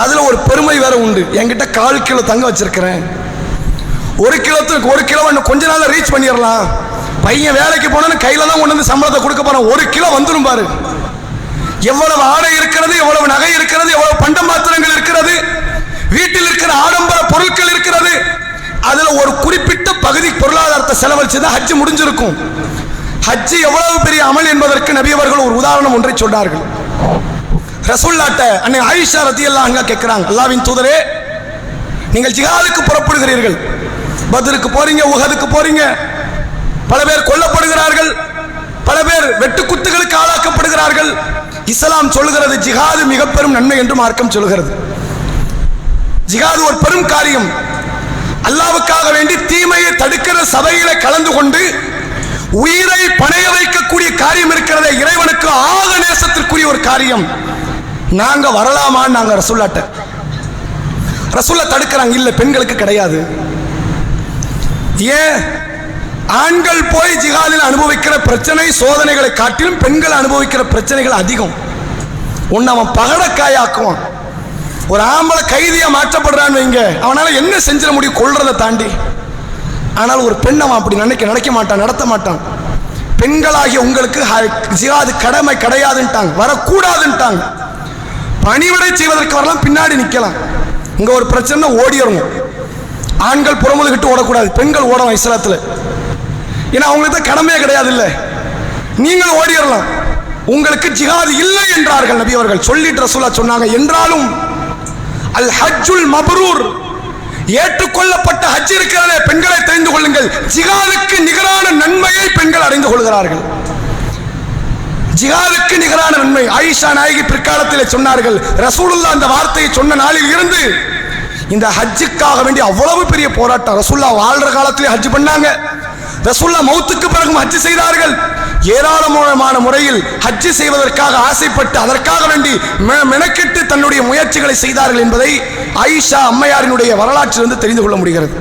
அதுல ஒரு பெருமை வேற உண்டு. என்கிட்ட 1/4 கிலோ தங்க வச்சிருக்கிறேன், 1 கிலோத்துக்கு 1 கிலோ கொஞ்ச நாள்ல ரீச் பண்ணிடலாம். பையன் வேலைக்கு போனோன்னு கையில தான் கொண்டு வந்து சம்பளத்தை கொடுக்க போறான், 1 கிலோ வந்துடும் பாரு. எவ்வளவு ஆடை இருக்கிறது, எவ்வளவு நகை இருக்கிறது, எவ்வளவு பண்ட மாத்திரங்கள் இருக்கிறது, வீட்டில் இருக்கிற ஆடம்பர பொருட்கள் இருக்கிறது. அதுல ஒரு குறிப்பிட்ட பகுதி பொருளாதாரத்தை செலவழிச்சுதான் ஹஜ் முடிஞ்சிருக்கும். ஹஜ் எவ்வளவு பெரிய அமல் என்பதற்கு நபி அவர்கள் ஒரு உதாரணம் ஒன்றை சொன்னார்கள். ரசூலுல்லாஹ்ட்ட அன்னை ஆயிஷா ரலியல்லாஹு அன்ஹா கேட்கிறாங்க, அல்லாஹ்வின் தூதரே, நீங்கள் ஜிஹாதுக்கு புறப்படுகிறீர்கள், பத்ருக்கு போறீங்க, உஹதுக்கு போறீங்க, பல பேர் கொல்லப்படுகிறார்கள், பல பேர் வெட்டுக்குத்துகளுக்கு ஆளாக்கப்படுகிறார்கள். இஸ்லாம் சொல்கிறது ஜிஹாது மிக பெரும் நன்மை என்று மார்க்கம் சொல்கிறது. ஜிஹாது ஒரு பெரும் காரியம். அல்லாஹ்வுக்காக வேண்டி தீமையை தடுக்கிற சபையில கலந்து கொண்டு உயிரை பணைய வைக்கக்கூடிய காரியம் இருக்கிறதே, இறைவனுக்கு ஆக நேசத்திற்குரிய ஒரு காரியம். நாங்க வரலாமான்னு நாங்க ரசூலுல்லாஹ்ட்ட ரசூலுல்லாஹ் தடுக்கிறாங்க. இல்ல, பெண்களுக்கு கிடையாது. ஏன்? ஆண்கள் போய் ஜிஹாதில் அனுபவிக்கிற பிரச்சனை சோதனைகளை காட்டிலும் பெண்கள் அனுபவிக்கிற பிரச்சனைகள் அதிகம். ஒன்னு அவன் பகடக்காயாக்குவான். ஒரு ஆம்பளை கைதியா மாற்றப்படுறான்னு வைங்க, அவனால என்ன செஞ்சிட முடியும் கொள்றதை தாண்டி. ஆனால் ஒரு பெண் அவன் அப்படி நினைக்க மாட்டான், நடத்த மாட்டான். பெண்களாகிய உங்களுக்கு ஜிஹாது கடமை கிடையாதுன்ட்டாங்க, வரக்கூடாதுன்ட்டாங்க. பணிவிடை செய்வதற்கு வரலாம், பின்னாடி நிக்கலாம். இங்க ஒரு பிரச்சனை ஓடிடணும். ஆண்கள் புறமுதுகிட்டு ஓடக்கூடாது, பெண்கள் ஓடலாம் இஸ்லாத்துல. ஏன்னா அவங்களுக்கு தான் கடமையே கிடையாது. இல்ல, நீங்கள் ஓடிடலாம், உங்களுக்கு ஜிஹாது இல்லை என்றார்கள் நபி அவர்கள். சொல்லிட்டு ரசூலுல்லாஹ் சொன்னாங்க, என்றாலும் அல் ஹஜ்ஜுல் மப்ரூர், ஏற்றுக்கொள்ளப்பட்ட ஹஜ் இருக்கிறதே, பெண்களை தெரிந்து கொள்ளுங்கள், ஜிஹாதுக்கு நிகரான நன்மையை பெண்கள் அடைந்து கொள்கிறார்கள். ஜிஹாதுக்கு நிகரான நன்மை. ஆயிஷா நாயகி பிற்காலத்தில் சொன்னார்கள், ரசூலுல்லாஹ் அந்த வார்த்தையை சொன்ன நாளில் இருந்து இந்த ஹஜ்ஜுக்காக வேண்டிய அவ்வளவு பெரிய போராட்டம். ரசூலுல்லாஹ் வாழ்ற காலத்திலே ஹஜ் பண்ணாங்க, ரசூலுல்லாஹ் மௌத்துக்கு பிறகு ஹஜ் செய்தார்கள். ஏராளமான முறையில் ஹஜ் செய்வதற்காக ஆசைப்பட்டு அதற்காக வேண்டி மெனக்கெட்டு தன்னுடைய முயற்சிகளை செய்தார்கள் என்பதை ஆயிஷா அம்மையாரினுடைய வரலாற்றிலிருந்து தெரிந்து கொள்ள முடிகிறது.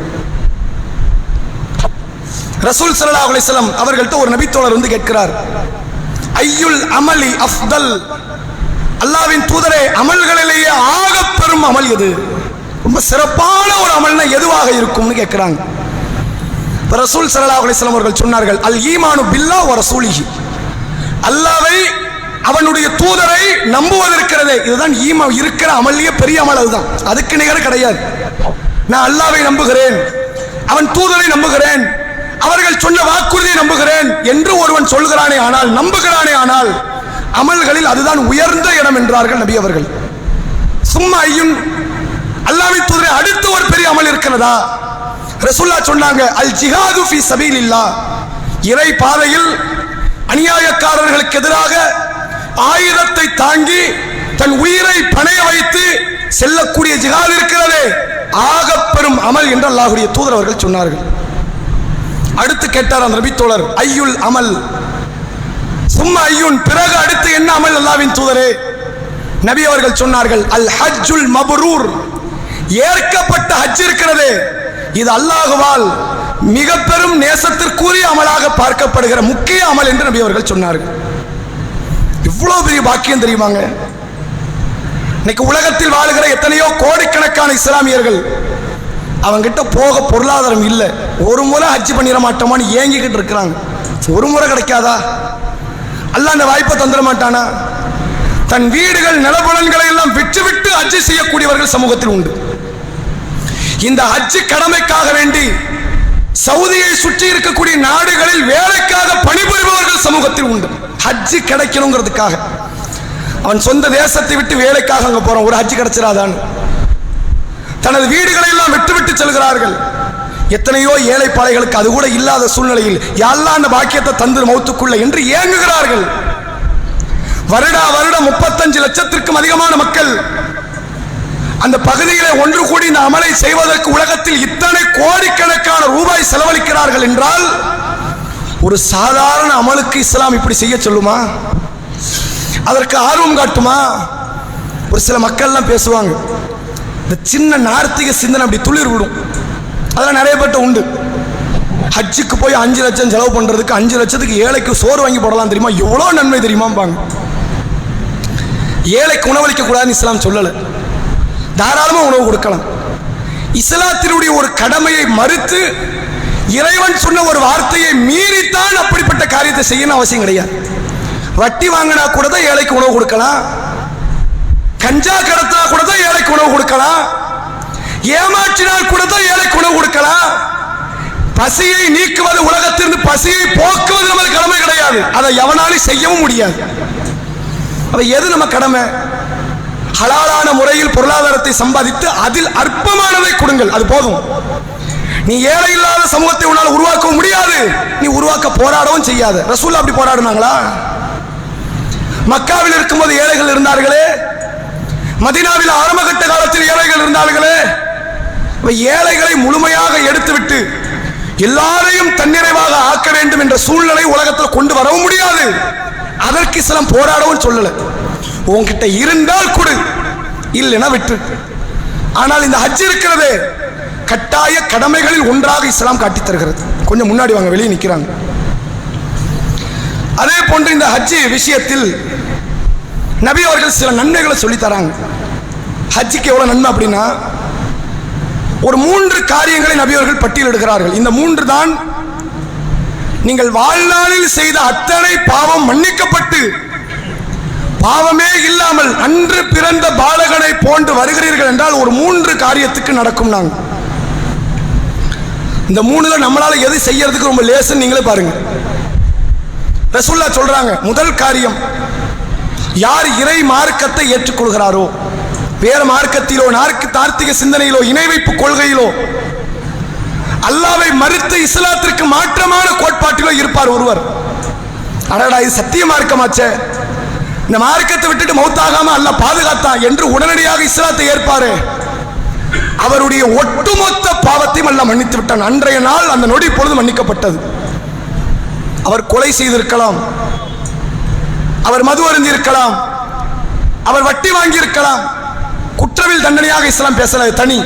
ரசூல் ஸல்லல்லாஹு அலைஹி வஸல்லம் அவர்கள்ட்ட ஒரு நபித்தோழர் வந்து கேட்கிறார், ஐயுல் அமலி அஃதல், அல்லாஹ்வின் தூதரே, அமல்களிலேயே ஆக பெரும் அமல் எது, ரொம்ப சிறப்பான ஒரு அமல்னா எதுவாக இருக்கும்னு கேட்கிறாங்க. ரசூல் ஸல்லல்லாஹு அலைஹி வஸல்லம் அவர்கள் சொன்னார்கள், அல் ஈமானு பில்லாஹ் வ ரசூலிஹி, அல்லாஹ்வை அவனுடைய தூதரை நம்புவது இருக்கிறதே, இதுதான் ஈமான் இருக்கிற அமல்லிய பெரிய அமல். அதுதான், அதுக்கு நிகர் கிடையாது. நான் அல்லாஹ்வை நம்புகிறேன், அவன் தூதரை நம்புகிறேன், அவர்கள் சொன்ன வாக்குறுதியை நம்புகிறேன் என்று ஒருவன் சொல்கிறானே ஆனால், நம்புகிறானே ஆனால், அமல்களில் அதுதான் உயர்ந்த இடம் என்றார்கள் நபி அவர்கள். சும்மா ஐயுன், அல்லாஹ்வின் தூதரை அடுத்து ஒரு பெரிய அமல் இருக்கிறதா? ரசூலுல்லாஹ் சொன்னாங்க, அல் ஜிஹாது ஃபீ சபீலில்லாஹ், இறை பாதையில் அநியாயக்காரர்களுக்கு எதிராக ஆயுதத்தை தாங்கி தன் உயிரை பணைய வைத்து செல்லக்கூடிய ஜிஹாத் இருக்கிறதே ஆக பெரும் அமல் என்று அல்லாஹ்வுடைய தூதர் அவர்கள் சொன்னார்கள். அடுத்து கேட்டார் அந்த நபி தோழர், ஐயுல் அமல் சும்மா ஐயுன், பிறகு அடுத்து என்ன அமல் அல்லாஹ்வின் தூதரே? நபி அவர்கள் சொன்னார்கள், அல் ஹஜ்ஜுல் மப்ரூர், ஏற்கப்பட்ட ஹஜ் இருக்கிறதே இது அல்லாஹ்வால் மிக பெரும் நேசத்திற்குரிய அமலாக பார்க்கப்படுகிற முக்கிய அமல் என்று நபி அவர்கள் சொன்னார்கள். இவ்வளவு பெரிய பாக்கியம் தெரியுமாங்க? இன்னைக்கு உலகத்தில் வாழுகிற எத்தனையோ கோடிக்கணக்கான இஸ்லாமியர்கள் அவங்கிட்ட போக பொருளாதாரம் இல்லை, ஒரு முறை ஹஜ் பண்ணிட மாட்டோமான்னு ஏங்கிக்கிட்டு இருக்கிறாங்க. ஒரு முறை கிடைக்காதா? அல்லாஹ் அந்த வாய்ப்பை தந்துட மாட்டானா? தன் வீடுகள் நிலபுலன்களை எல்லாம் விட்டுவிட்டு ஹஜ் செய்யக்கூடியவர்கள் சமூகத்தில் உண்டு. இந்த ஹஜ் கடமைக்காக வேண்டி சவுதியை சுற்றி இருக்கக்கூடிய நாடுகளில் வேலைக்காக பணிபுரிபவர்கள் சமூகத்தில் உண்டு. ஹஜ் கிடைக்கணுங்கிறதுக்காக அவன் சொந்த தேசத்தை விட்டு வேலைக்காக அங்க போறான், ஒரு ஹஜ் கிடைச்சிடாதான் தனது வீடுகளை எல்லாம் விட்டு செல்கிறார்கள். எத்தனையோ ஏழை பாளைகளுக்கு அது கூட இல்லாத சூழ்நிலையில் யாரெல்லாம் அந்த பாக்கியத்தை தந்து மௌத்துக்குள்ள என்று ஏங்குகிறார்கள். வருடா வருடம் 35 லட்சத்திற்கும் அதிகமான மக்கள் அந்த பகுதிகளை ஒன்று கூடி இந்த அமலை செய்வதற்கு உலகத்தில் இத்தனை கோடிக்கணக்கான ரூபாய் செலவழிக்கிறார்கள் என்றால் ஒரு சாதாரண அமலுக்கு இஸ்லாம் இப்படி செய்ய சொல்லுமா? அதற்கு ஆர்வம் காட்டுமா? ஒரு சில மக்கள்லாம் பேசுவாங்க, இந்த சின்ன நார்த்திக சிந்தனை அப்படி துளிர் விடும். அதெல்லாம் நிறைய பேர்ட்ட உண்டு. ஹஜ்ஜுக்கு போய் 5 லட்சம் செலவு பண்றதுக்கு 5 லட்சத்துக்கு ஏழைக்கு சோறு வாங்கி போடலாம் தெரியுமா? எவ்வளோ நன்மை தெரியுமாம்பாங்க. ஏழைக்கு உணவளிக்க கூடாதுன்னு இஸ்லாம் சொல்லலை, தாராளமா உணவு கொடுக்கலாம். இஸ்லாத்தினுடைய ஒரு கடமையை மறுத்து இறைவன் சொன்ன ஒரு வார்த்தையை மீறித்தான் அப்படிப்பட்ட காரியத்தை செய்யணும் அவசியம் கிடையாது. வட்டி வாங்கினா கூட தான் ஏழைக்கு உணவு கொடுக்கலாம், கஞ்சா கடத்தினா கூட தான் ஏழைக்கு உணவு கொடுக்கலாம், ஏமாற்றினால் கூட தான் ஏழைக்கு உணவு கொடுக்கலாம். பசியை நீக்குவது, உலகத்திலிருந்து பசியை போக்குவது நமது கடமை கிடையாது. அதை எவனாலும் செய்யவும் முடியாது. அப்ப எது நம்ம கடமை? ஹலாலான முறையில் பொருளாதாரத்தை சம்பாதித்து அதில் அற்பமானதை கொடுங்கள், அது போதும். நீ ஏழை இல்லாத சமூகத்தை உன்னால் உருவாக்கவும் முடியாது, நீ உருவாக்க போராடவும் செய்யாது. ரசூல் அப்படி போராடினாங்களா? மக்காவில் இருக்கும்போது ஏழைகள் இருந்தார்களே, மதீனாவில் ஆரம்பகட்ட காலத்தில் ஏழைகள் இருந்தார்களே. ஏழைகளை முழுமையாக எடுத்துவிட்டு எல்லாரையும் தன்னிறைவாக ஆக்க வேண்டும் என்ற சூழ்நிலை உலகத்தில் கொண்டு வரவும் முடியாது. அதற்கு இஸ்லாம் போராடவும் சொல்லல. உன்கிட்ட இருந்தால் கொடு, இல்லைன்னா விட்டு. ஆனால் இந்த ஹஜ் இருக்கிறது கட்டாய கடமைகளில் ஒன்றாக இஸ்லாம் காட்டித் தருகிறது. கொஞ்சம் முன்னாடி வாங்க, வெளியே நிற்கிறாங்க. அதே போன்று இந்த ஹஜ் விஷயத்தில் நபி அவர்கள் சில நன்மைகளை சொல்லி தராங்க. ஹஜ்ஜுக்கு எவ்வளவு நன்மை அப்படின்னா, ஒரு 3 காரியங்களை நபி அவர்கள் பட்டியலிடுகிறார்கள். இந்த 3 தான் நீங்கள் வாழ்நாளில் செய்த அத்தனை பாவம் மன்னிக்கப்பட்டு பாவமே இல்லாமல் அன்று பிறந்த பாலகனை போன்று வருகிறீர்கள் என்றால் ஒரு 3 காரியத்துக்கு நடக்கும். நாங்க இந்த 3ல நம்மளால எது செய்யறதுக்கு ரொம்ப லேசுன்னு நீங்களே பாருங்க. ரசூலுல்லாஹ் சொல்றாங்க, முதல் காரியம், யார் இறை மார்க்கத்தை ஏற்றுக்கொள்கிறாரோ, வேற மார்க்கத்திலோ நார்த்திக சிந்தனையிலோ இணை வைப்பு கொள்கையிலோ அல்லாஹ்வை மறுத்து இஸ்லாத்திற்கு மாற்றமான கோட்பாட்டிலோ இருப்பார் ஒருவர், அடடா இது சத்திய மார்க்கமாச்சே, இந்த மார்க்கத்தை விட்டுட்டு மௌத்தாகாம அல்லாஹ் பாதுகாத்தான் என்று உடனடியாக இஸ்லாத்தை ஏற்பாரு, அவருடைய ஒட்டுமொத்த பாவத்தையும் அல்லாஹ் மன்னித்து விட்டான். அன்றைய நாள் அந்த நொடி பொழுது மன்னிக்கப்பட்டது. அவர் கொலை செய்திருக்கலாம், அவர் மது அருந்தி இருக்கலாம், அவர் வட்டி வாங்கி இருக்கலாம், குற்றவில் தண்டனையாக இஸ்லாம் பேசல, தனி.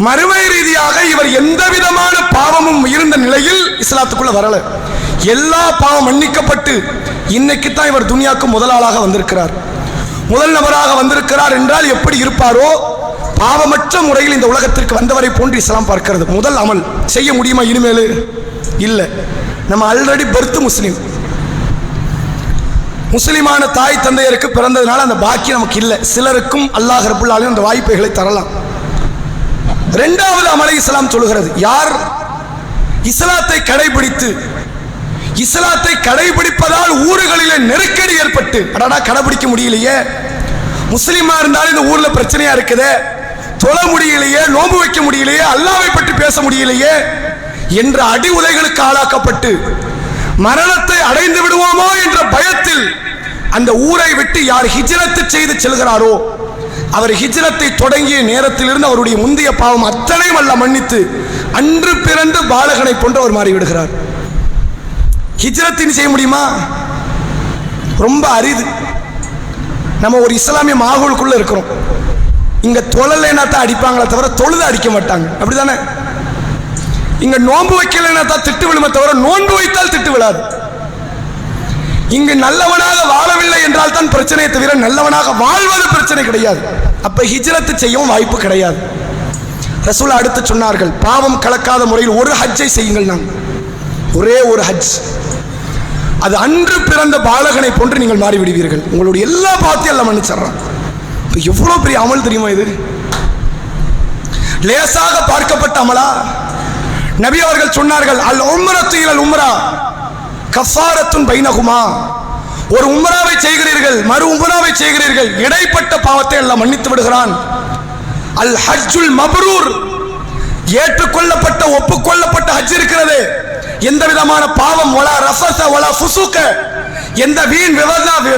மறுமை ரீதியாக இவர் எந்த விதமான பாவமும் இருந்த நிலையில் இஸ்லாத்துக்குள்ள வரல. எல்லா பாவம் மன்னிக்கப்பட்டு இன்னைக்கு தான் இவர் துனியாவுக்கு முதலாளாக வந்திருக்கிறார். முதல் நபராக வந்திருக்கிறார் என்றால் எப்படி இருப்பாரோ பாவமற்ற முறையில் இந்த உலகத்திற்கு வந்தவரை போன்று இஸ்லாம் பார்க்கிறது. முதல் அமல் செய்ய முடியுமா இனிமேல்? இல்லை. நம்ம ஆல்ரெடி பர்த் முஸ்லீம், முஸ்லிமான தாய் தந்தையருக்கு பிறந்ததுனால அந்த பாக்கியம் நமக்கு இல்லை. சிலருக்கும் அல்லாஹ் ரப்புல் ஆலமீன் அந்த வாய்ப்புகளை தரலாம். இரண்டாவது அமலை இஸ்லாம் சொல்கிறது, யார் இஸ்லாத்தை கடைபிடித்து இஸ்லாத்தை கடைபிடிப்பதால் ஊர்களிலே நெருக்கடி ஏற்பட்டு, அடடா கடைபிடிக்க முடியலையே, முஸ்லிமா இருந்தாலும் இந்த ஊர்ல பிரச்சனையா இருக்குதே, தொழ முடியலையே, நோன்பு வைக்க முடியலையே, அல்லாஹ்வை பற்றி பேச முடியலையே என்ற அடி உதைகளுக்கு ஆளாக்கப்பட்டு மரணத்தை அடைந்து விடுவோமோ என்ற பயத்தில் அந்த ஊரை விட்டு யார் ஹிஜ்ரத் செய்து செல்கிறாரோ அவர் ஹிஜ்ரத்தை தொடங்கிய நேரத்திலிருந்து அவருடைய முந்தைய பாவம் அத்தனையும் அல்லாஹ் மன்னித்து அன்று பிறந்த பாலகனை போன்று அவர் மாறிவிடுகிறார். ஹிஜ்ரத்தின் செய்ய முடியுமா? ரொம்ப அரிது. நம்ம ஒரு இஸ்லாமிய மாகூலுக்குள்ள இருக்கிறோம். இங்க தொழலைன்னா தான் அடிப்பாங்களே தவிர தொழுது அடிக்க மாட்டாங்க, அப்படிதானே? இங்க நோன்பு வைக்கலைன்னா தான் திட்டு விழுமே தவிர நோன்பு வைத்தால் திட்டு விழாது. இங்கு நல்லவனாக வாழவில்லை என்றால் தான் பிரச்சனையை தவிர நல்லவனாக வாழ்வது பிரச்சனை கிடையாது. அப்ப ஹிஜ்ரத் செய்யவும் வாய்ப்பு கிடையாது. ரசூல் அடுத்து சொன்னார்கள், பாவம் கலக்காத முறையில் ஒரு ஹஜ்ஜை செய்யுங்கள். நான் ஒரே ஒரு ஹஜ், அது அன்று பிறந்த பாலகனை போன்று நீங்கள் மாறிவிடுவீர்கள். உங்களுடைய எல்லா பாவத்தையும் எல்லாம் மன்னிச்சிடறான். எவ்வளவு பெரிய அமல் தெரியுமா இது? லேசாக பார்க்கப்பட்ட அமலா? நபி அவர்கள் சொன்னார்கள், அல் உம்ரத்து இலல் உம்ரா கஃபாரத்துன் பைனகுமா. ஒரு உம்ராவை செய்கிறீர்கள், மறு உம்ராவை செய்கிறீர்கள், இடைப்பட்ட பாவத்தை எல்லாம் மன்னித்து விடுகிறான். அல் ஹஜ்ஜுல் மப்ரூர், ஏற்றுக்கொள்ளப்பட்ட ஒப்புக்கொள்ளப்பட்ட ஹஜ் இருக்கிறது. எந்த விதமான பாவம், வலா ரஃபஸ வலா ஃபுசூக, எந்த வீண்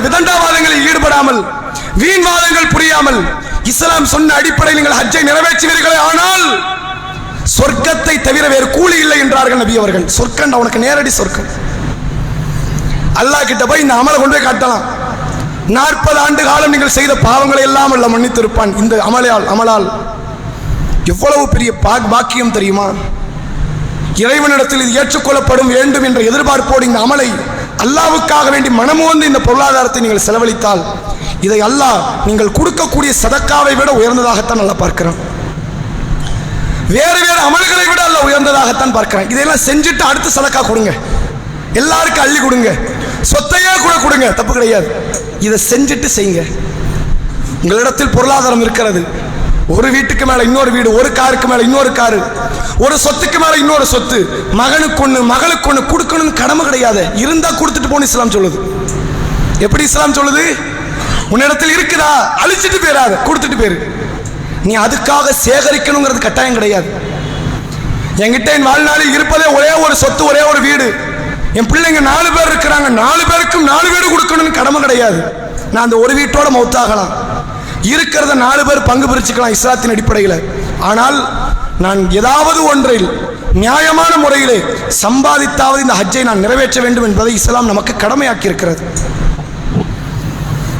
விதண்டாவாதங்களில் ஈடுபடாமல், வீண் வாதங்கள் புரியாமல் இஸ்லாம் சொன்ன அடிப்படையில் நீங்கள் ஹஜ்ஜை நிறைவேற்றுவீர்களே, ஆனால் சொர்க்கத்தை தவிர வேறு கூலி இல்லை என்றார்கள் நபி அவர்கள். சொர்க்கம் உனக்கு நேரடி சொர்க்கம். அல்லாஹ் கிட்ட போய் இந்த அமலை கொண்டு போய் காட்டலாம். 40 ஆண்டு காலம் நீங்கள் செய்த பாவங்களை எல்லாம் அல்ல மன்னித்திருப்பான் இந்த அமலால். எவ்வளவு பெரிய பாக்கியம் தெரியுமா? இறைவனிடத்தில் இது ஏற்றுக்கொள்ளப்படும் வேண்டும் என்ற எதிர்பார்ப்போடு இந்த அமலை அல்லாஹ்வுக்காக வேண்டி மனமோந்து இந்த பொருளாதாரத்தை நீங்கள் செலவழித்தால் இதை அல்லாஹ் நீங்கள் கொடுக்கக்கூடிய சதக்காவை விட உயர்ந்ததாகத்தான் அல்லாஹ் பார்க்கிறான். வேறு வேறு அமல்களை விட அல்லாஹ் உயர்ந்ததாகத்தான் பார்க்கிறான். இதையெல்லாம் செஞ்சுட்டு அடுத்து சதக்கா கொடுங்க, எல்லாருக்கும் அள்ளி கொடுங்க, சொத்தையே கூட கொடுங்க, தப்பு கிடையாது. இதை செஞ்சுட்டு செய்யுங்க. உங்களிடத்தில் பொருளாதாரம் இருக்கிறது, ஒரு வீட்டுக்கு மேல இன்னொரு வீடு, ஒரு காருக்கு மேல இன்னொரு காரு, ஒரு சொத்துக்கு மேல இன்னொரு சொத்து, மகனுக்கு ஒண்ணு மகளுக்கு ஒண்ணு கொடுக்கணும்னு கடமை கிடையாது. இருந்தா கொடுத்துட்டு போன்னு இஸ்லாம் சொல்லுது. எப்படி இஸ்லாம் சொல்லுது? உன்னிடத்தில் இருக்குதா, அழிச்சிட்டு போயிடாத, கொடுத்துட்டு போயிரு. நீ அதுக்காக சேகரிக்கணுங்கிறது கட்டாயம் கிடையாது. என்கிட்ட என் வாழ்நாளில் இருப்பதே ஒரே ஒரு சொத்து, ஒரே ஒரு வீடு. என் பிள்ளைங்க 4 பேர் இருக்கிறாங்க, 4 பேருக்கும் 4 வீடு கொடுக்கணும்னு கடமை கிடையாது. நான் அந்த ஒரு வீட்டோட மௌத்தாகலாம், இருக்கிறத 4 பேர் பங்கு பிரிச்சுக்கலாம் இஸ்லாத்தின் அடிப்படையில். ஆனால் நான் ஏதாவது ஒன்றில் நியாயமான முறையிலே சம்பாதித்தாவது இந்த ஹஜ்ஜை நான் நிறைவேற்ற வேண்டும் என்பதை இஸ்லாம் நமக்கு கடமையாக்கி இருக்கிறது.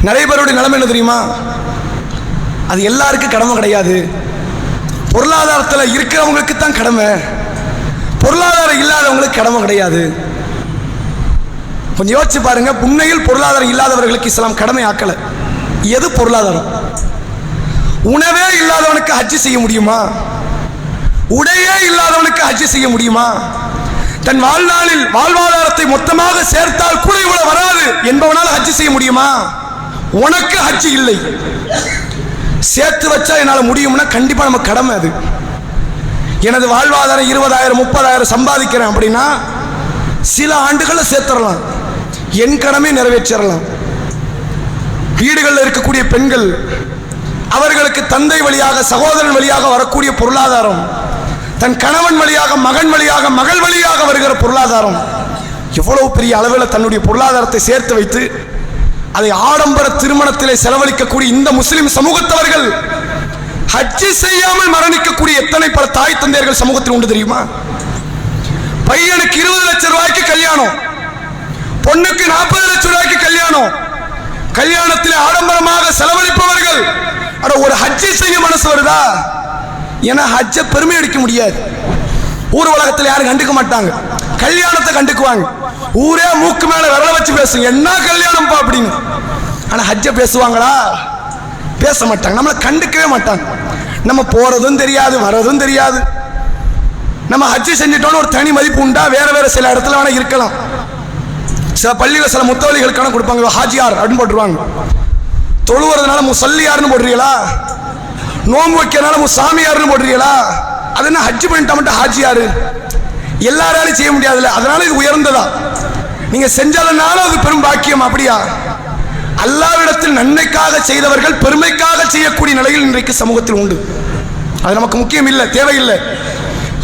நிறைய பேருடைய நிலைமை என்ன தெரியுமா? அது எல்லாருக்கும் கடமை கிடையாது. பொருளாதாரத்தில் இருக்கிறவங்களுக்கு தான் கடமை, பொருளாதாரம் இல்லாதவங்களுக்கு கடமை கிடையாது. கொஞ்சம் யோசிச்சு பாருங்க. உண்மையில் பொருளாதாரம் இல்லாதவர்களுக்கு இஸ்லாம் கடமை ஆக்கல. எது பொருளாதாரம்? உணவே இல்லாதவனுக்கு ஹஜ் செய்ய முடியுமா? உடையே இல்லாதவனுக்கு ஹஜ் செய்ய முடியுமா? தன் வாழ்நாளில் வாழ்வாதாரத்தை மொத்தமாக சேர்த்தால் கூட இவ்வளவு வராது என்பவனால் ஹஜ் செய்ய முடியுமா? உனக்கு ஹஜ் இல்லை, சேர்த்து வச்சா என்னால் முடியும்னா கண்டிப்பா நம்ம கடமை அது. எனது வாழ்வாதாரம் 20,000 30,000 சம்பாதிக்கிறேன் அப்படின்னா சில ஆண்டுகளை சேர்த்துடலாம், என் கடமை நிறைவேற்றலாம். வீடுகளில் இருக்கக்கூடிய பெண்கள், அவர்களுக்கு தந்தை வழியாக சகோதரன் வழியாக வரக்கூடிய பொருளாதாரம், தன் கணவன் வழியாக மகன் வழியாக மகள் வழியாக வருகிற பொருளாதாரம், எவ்வளவு பெரிய அளவில் தன்னுடைய பொருளாதாரத்தை சேர்த்து வைத்து அதை ஆடம்பர திருமணத்திலே செலவழிக்கக்கூடிய இந்த முஸ்லிம் சமூகத்தவர்கள் ஹஜ் செய்யாமல் மரணிக்கக்கூடிய எத்தனை பல தாய் தந்தையர்கள் சமூகத்தில் உண்டு தெரியுமா? பையனுக்கு 20 லட்சம் ரூபாய்க்கு கல்யாணம், பொண்ணுக்கு 40 லட்சம் ரூபாய்க்கு கல்யாணம், கல்யாணத்தில் ஆடம்பரமாக செலவழிப்பவர்கள் ஒரு ஹஜ்ஜை செய்ய மனசு வருதா? ஏன்னா ஹஜ்ஜை பெருமை அடிக்க முடியாது. ஊர் உலகத்தில் யாரும் கண்டுக்க மாட்டாங்க, கல்யாணத்தை கண்டுக்குவாங்க. ஊரே மூக்கு மேல விரல வச்சு பேசுங்க, என்ன கல்யாணம்ப்பா அப்படின்னு. ஆனா ஹஜ்ஜை பேசுவாங்களா? பேச மாட்டாங்க, நம்மளை கண்டுக்கவே மாட்டாங்க. நம்ம போறதும் தெரியாது, வர்றதும் தெரியாது. நம்ம ஹஜ்ஜை செஞ்சிட்டோன்னு ஒரு தனி மதிப்பு உண்டா? வேற வேற சில இடத்துல வேணா இருக்கலாம். சில பள்ளியில் சில முத்தவலிகளுக்கான கொடுப்பாங்க, ஹாஜியார் அப்படின்னு போட்டுருவாங்க. தொழுவுறதுனால முசல்லியார்னு போடுறீங்களா? நோம்பு வைக்கிறதுனால முசாமியார்னு போடுறீங்களா? அது என்ன ஹஜ் பண்ணிட்டா மட்டும் ஹாஜியாரு? எல்லாராலும் செய்ய முடியாதுல்ல, அதனால இது உயர்ந்ததா? நீங்க செஞ்சதுனால அது பெரும் பாக்கியம். அப்படியா? அல்லாஹ்விடத்தில் நன்மைக்காக செய்தவர்கள் பெருமைக்காக செய்யக்கூடிய நிலையில் இன்றைக்கு சமூகத்தில் உண்டு. அது நமக்கு முக்கியம் இல்லை, தேவையில்லை.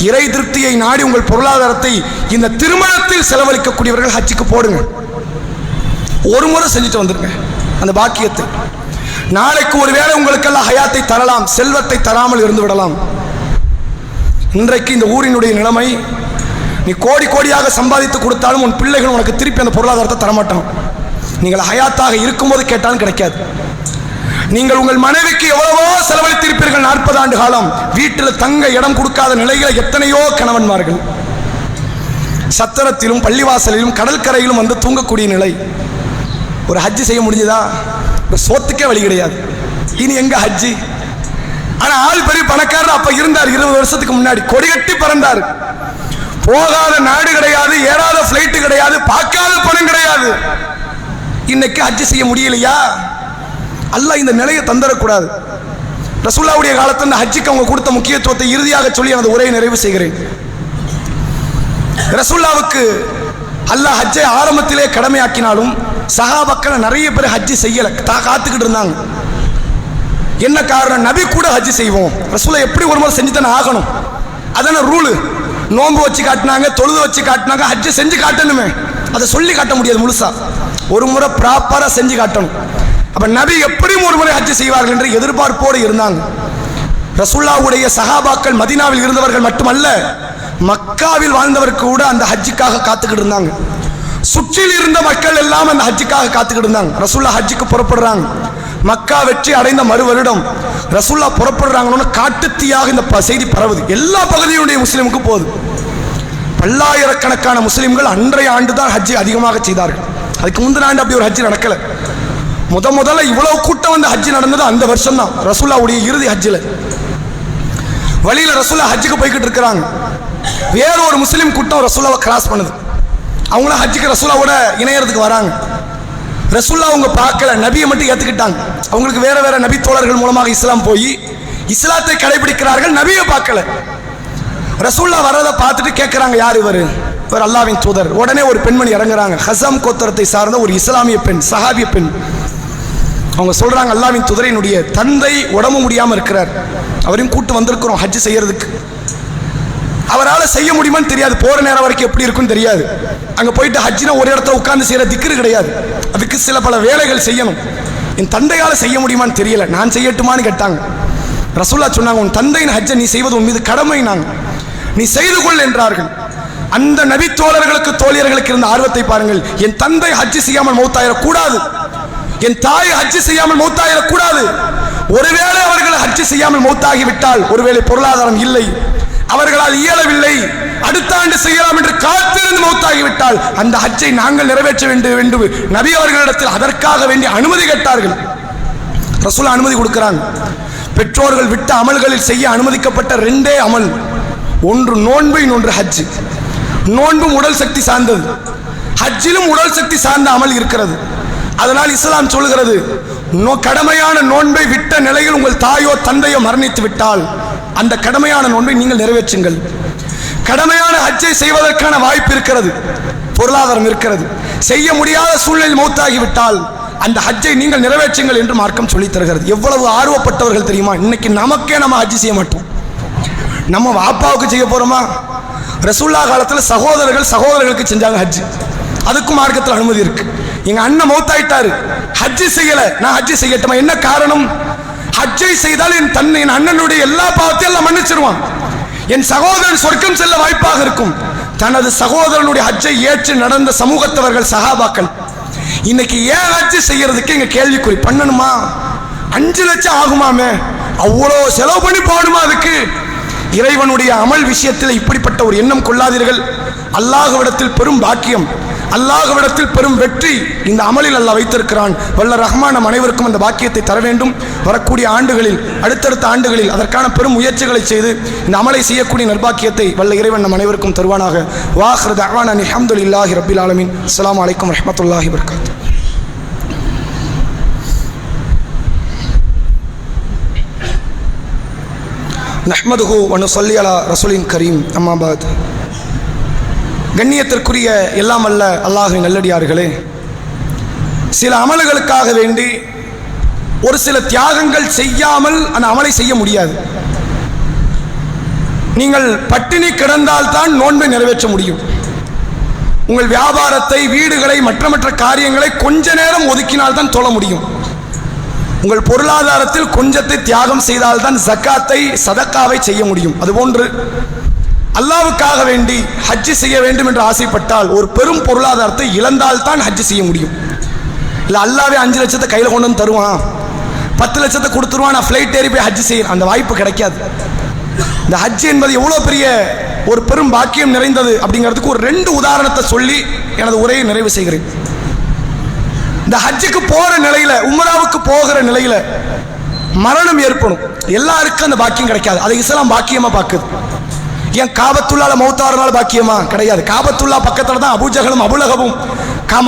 இறை திருப்தியை நாடி உங்கள் பொருளாதாரத்தை இந்த திருமணத்தில் செலவழிக்கக்கூடியவர்கள் ஹஜ்ஜுக்கு போடுங்க. ஒரு முறை செஞ்சுட்டு வந்துருங்க அந்த பாக்கியத்தை. நாளைக்கு ஒருவேளை உங்களுக்கெல்லாம் ஹயாத்தை தரலாம், செல்வத்தை தராமல் இருந்து விடலாம். இன்றைக்கு இந்த ஊரினுடைய நிலைமை, நீ கோடி கோடியாக சம்பாதித்து கொடுத்தாலும் உன் பிள்ளைகள் உனக்கு திருப்பி அந்த பொருளாதாரத்தை தரமாட்டான். நீங்கள் ஹயாத்தாக இருக்கும்போது கேட்டாலும் கிடைக்காது. நீங்கள் உங்கள் மனைவிக்கு எவ்வளவோ செலவழித்திருப்பீர்கள். 40 ஆண்டு காலம் வீட்டில் தங்க இடம் கொடுக்காத நிலையில எத்தனையோ கணவன்மார்கள் சத்திரத்திலும் பள்ளிவாசலிலும் கடற்கரையிலும் வந்து தூங்கக்கூடிய நிலை. ஒரு ஹஜ்ஜி செய்ய முடிஞ்சதா? ஒரு சோத்துக்கே வழி கிடையாது. இனி எங்க ஹஜ்ஜி? ஆனா ஆள் பெரிய பணக்காரர் அப்ப இருந்தார். 20 வருஷத்துக்கு முன்னாடி கொடிகட்டி பறந்தார். போகாத நாடு கிடையாது, ஏறாத பிளைட் கிடையாது, பார்க்காத பணம் கிடையாது. இன்னைக்கு ஹஜ்ஜி செய்ய முடியலையா? அல்லாஹ் இந்த நிலையை தந்தரக்கூடாது. ரசூலுல்லாஹ்வுடைய காலத்தில் இந்த ஹஜ்ஜுக்கு அவங்க கொடுத்த முக்கியத்துவத்தை இறுதியாக சொல்லி எனது உரையை நிறைவு செய்கிறேன். ரசூலுல்லாஹ்வுக்கு அல்லாஹ் ஹஜ்ஜை ஆரம்பத்திலே கடமையாக்கினாலும் சஹாபாக்கள் நிறைய பேர் ஹஜ்ஜி செய்யல, காத்துக்கிட்டு இருந்தாங்க. என்ன காரணம்? நபி கூட ஹஜ்ஜி செய்வோம், ரசூலுல்லாஹ் எப்படி ஒரு முறை செஞ்சு தானே ஆகணும், அதான ரூலு. நோன்பு வச்சு காட்டினாங்க, தொழுது வச்சு காட்டினாங்க, ஹஜ்ஜி செஞ்சு காட்டணுமே. அதை சொல்லி காட்ட முடியாது முழுசா, ஒரு முறை ப்ராப்பரா செஞ்சு காட்டணும். அப்ப நபி எப்படியும் ஒரு முறை ஹஜ்ஜி செய்வார்கள் என்று எதிர்பார்ப்போடு இருந்தாங்க. ரசூலுல்லாஹ்வுடைய சஹாபாக்கள் மதீனாவில் இருந்தவர்கள் மட்டுமல்ல, மக்காவில் வாழ்ந்தவர்கள் கூட அந்த ஹஜ்ஜுக்காக காத்துக்கிட்டு இருந்தாங்க. சுற்றில் இருந்த மக்கள் எல்லாம் அந்த ஹஜ்ஜுக்காக காத்துக்கிட்டு இருந்தாங்க. ரசூலுல்லாஹ் ஹஜ்ஜுக்கு புறப்படுறாங்க. மக்கா வெற்றி அடைந்த மறு வருடம் ரசூலுல்லாஹ் புறப்படுறாங்கன்னு காட்டுத்தீயாக இந்த செய்தி பரவுது. எல்லா பகுதியுடைய முஸ்லிமுக்கு போகுது. பல்லாயிரக்கணக்கான முஸ்லிம்கள் அன்றைய ஆண்டு தான் ஹஜ்ஜி அதிகமாக செய்தார்கள். அதுக்கு முந்தின ஆண்டு அப்படி ஒரு ஹஜ்ஜி நடக்கல. முதல்ல இவ்வளவு கூட்டம் வந்து ஹஜ்ஜி நடந்தது அந்த வருஷம் தான், ரசூலுல்லாஹ்வுடைய இறுதி ஹஜ்ஜில். வழியில ரசூலுல்லாஹ் ஹஜ்ஜுக்கு போய்கிட்டு இருக்கிறாங்க. வேற ஒரு முஸ்லிம் கூட்டம் ரசூலுல்லாஹ்வை கிராஸ் பண்ணுது. அவங்களும் ஹஜ்ஜுக்கு ரசூலுல்லாஹ்வோட இணையறதுக்கு வராங்க. ரசூலுல்லாஹ் அவங்க பார்க்கல, நபியை மட்டும் ஏத்துக்கிட்டாங்க. அவங்களுக்கு வேற வேற நபி தோழர்கள் மூலமாக இஸ்லாம் போய் இஸ்லாத்தை கடைபிடிக்கிறார்கள், நபியை பார்க்கல. ரசூலுல்லாஹ் வரதை பார்த்துட்டு கேட்கிறாங்க, யார் இவர்? இவர் அல்லாஹ்வின் தூதர். உடனே ஒரு பெண்மணி இறங்குறாங்க, ஹஸம் கோத்திரத்தை சார்ந்த ஒரு இஸ்லாமிய பெண், சஹாபிய பெண். அவங்க சொல்றாங்க, அல்லாஹ்வின் தூதர், என்னுடைய தந்தை உடம்பு முடியாம இருக்கிறார், அவரையும் கூட்டு வந்திருக்கிறோம் ஹஜ்ஜி செய்யறதுக்கு. அவரால் செய்ய முடியுமான்னு தெரியாது, போற நேரம் வரைக்கும் எப்படி இருக்குன்னு தெரியாது. அங்க போயிட்டு ஹஜ்ஜினா ஒரு இடத்துல உட்கார்ந்து செய்யற திக்ரு கிடையாது, அதுக்கு சில பல வேலைகள் செய்யணும். என் தந்தையால செய்ய முடியுமான்னு தெரியல, நான் செய்யட்டுமான்னு கேட்டாங்க. ரசூலுல்லாஹ் சொன்னாங்க, உன் தந்தையின் ஹஜ்ஜை நீ செய்வது உன் மீது கடமை, நாங்க நீ செய்து கொள் என்றார்கள். அந்த நபி தோழர்களுக்கு தோழியர்களுக்கு இருந்த ஆர்வத்தை பாருங்கள். என் தந்தை ஹஜ்ஜி செய்யாமல் மௌத்தாயிடக்கூடாது, என் தாய் ஹஜ்ஜி செய்யாமல் மௌத்தாயிடக்கூடாது. ஒருவேளை அவர்கள் ஹஜ்ஜி செய்யாமல் மௌத்தாகிவிட்டால், ஒருவேளை பொருளாதாரம் இல்லை, அவர்களால் இயலவில்லை, அடுத்த ஆண்டு செய்யலாம் என்று காத்திருந்து மௌத்தாகிவிட்டால் அந்த ஹஜ்ஜை நாங்கள் நிறைவேற்ற வேண்டும் நபி அவர்களிடத்தில் அதற்காக வேண்டிய அனுமதி கேட்டார்கள். ரசூலுல்லாஹ் அனுமதி கொடுக்கிறாங்க. பெற்றோர்கள் விட்ட அமல்களில் செய்ய அனுமதிக்கப்பட்ட 2 அமல், ஒன்று நோன்பு, இன்னொன்று ஹஜ். நோன்பும் உடல் சக்தி சார்ந்தது, ஹஜ்ஜிலும் உடல் சக்தி சார்ந்த அமல் இருக்கிறது. அதனால் இஸ்லாம் சொல்கிறது, கடமையான நோன்பை விட்ட நிலையில் உங்கள் தாயோ தந்தையோ மரணித்து விட்டால் அந்த கடமையான நோன்பை நீங்கள் நிறைவேற்றுங்கள். கடமையான ஹஜ்ஜை செய்வதற்கான வாய்ப்பு இருக்கிறது, பொருளாதாரம் இருக்கிறது, செய்ய முடியாத சூழ்நிலையில் மௌத்தாகிவிட்டால் அந்த ஹஜ்ஜை நீங்கள் நிறைவேற்றுங்கள் என்று மார்க்கம் சொல்லி தருகிறது. எவ்வளவு ஆர்வப்பட்டவர்கள் தெரியுமா? இன்னைக்கு நமக்கே நம்ம ஹஜ்ஜி செய்ய மாட்டோம், நம்ம வாப்பாவுக்கு செய்ய போறோமா? ரசூலுல்லாஹ் காலத்தில் சகோதரர்களுக்கு செஞ்சாங்க ஹஜ்ஜி, அதுக்கும் மார்க்கத்தில் அனுமதி இருக்கு. எங்க அண்ணன் மௌத்தாயிட்டாரு, ஹஜ்ஜி செய்யல, நான் ஹஜ்ஜி செய்யட்டுமா? என்ன காரணம்? ஹஜ்ஜை செய்தால் என் அண்ணனுடைய எல்லா பாவத்தையும் எல்லாம் மன்னிச்சிருவான், என் சகோதரன் சொர்க்கம் செல்ல வாய்ப்பாக இருக்கும். தனது சகோதரனுடைய ஹஜ்ஜை ஏற்று நடந்த சமூகத்தவர்கள் சஹாபாக்கள். இன்னைக்கு ஏன் ஹஜ்ஜி செய்யறதுக்கு எங்க கேள்விக்குறி. பண்ணணுமா? 5 லட்சம் ஆகுமாமே, அவ்வளோ செலவு பண்ணி போகணுமா அதுக்கு? இறைவனுடைய அமல் விஷயத்தில் இப்படிப்பட்ட ஒரு எண்ணம் கொள்ளாதீர்கள். அல்லாஹ்விடத்தில் பெரும் பாக்கியம், அல்லாஹ்விடத்தில் பெரும் வெற்றி இந்த அமலில் அல்லாஹ் வைத்திருக்கிறான். வல்ல ரஹ்மான் நம் அனைவருக்கும் அந்த பாக்கியத்தை தர வேண்டும். வரக்கூடிய ஆண்டுகளில், அடுத்தடுத்த ஆண்டுகளில் அதற்கான பெரும் முயற்சிகளை செய்து இந்த அமலை செய்யக்கூடிய நற்பாக்கியத்தை வல்ல இறைவன் நம் அனைவருக்கும் தருவானாக. வாஹிரு தஅவானா அல்ஹம்துலில்லாஹி ரப்பில் ஆலமீன். அஸ்ஸலாமு அலைக்கும் வரஹ்மத்துல்லாஹி வபரகாத்துஹு. நஹ்மதுஹு வ நுஸல்லி அலா ரசூலின் கரீம். அம்மா பாத். கண்ணியத்திற்குரிய எல்லாம் அல்ல அல்லாஹ்வின் நல்லடியார்களே, சில அமல்களுக்காக வேண்டி ஒரு சில தியாகங்கள் செய்யாமல் அந்த அமலை செய்ய முடியாது. நீங்கள் பட்டினி கிடந்தால் தான் நோன்பை நிறைவேற்ற முடியும். உங்கள் வியாபாரத்தை, வீடுகளை, மற்ற காரியங்களை கொஞ்ச நேரம் ஒதுக்கினால் தான் தொழ முடியும். உங்கள் பொருளாதாரத்தில் கொஞ்சத்தை தியாகம் செய்தால் தான் ஜக்காத்தை, சதக்காவை செய்ய முடியும். அதுபோன்று அல்லாவுக்காக வேண்டி ஹஜ்ஜி செய்ய வேண்டும் என்று ஆசைப்பட்டால் ஒரு பெரும் பொருளாதாரத்தை இழந்தால் தான் ஹஜ்ஜி செய்ய முடியும். இல்லை அல்லாவே 5 லட்சத்தை கையில் கொண்டு வந்து தருவான், 10 லட்சத்தை கொடுத்துருவான், நான் ஃப்ளைட் ஏறி போய் ஹஜ்ஜி செய்ய, அந்த வாய்ப்பு கிடைக்காது. இந்த ஹஜ் என்பது எவ்வளோ பெரிய ஒரு பெரும் பாக்கியம் நிறைந்தது அப்படிங்கிறதுக்கு ஒரு 2 உதாரணத்தை சொல்லி எனது உரையை நிறைவு செய்கிறேன். இந்த ஹஜ்ஜுக்கு போகிற நிலையில், உம்ராவுக்கு போகிற நிலையில் மரணம் ஏற்படும். எல்லாருக்கும் அந்த பாக்கியம் கிடைக்காது. அதை இஸ்லாம் பாக்கியமாக பார்க்குது. ஏன் காபத்துள்ளால மௌத்தாரனால பாக்கியமா? கிடையாது. காபத்துல்லா பக்கத்தில் தான் அபூஜஹலும் அபுலஹபும்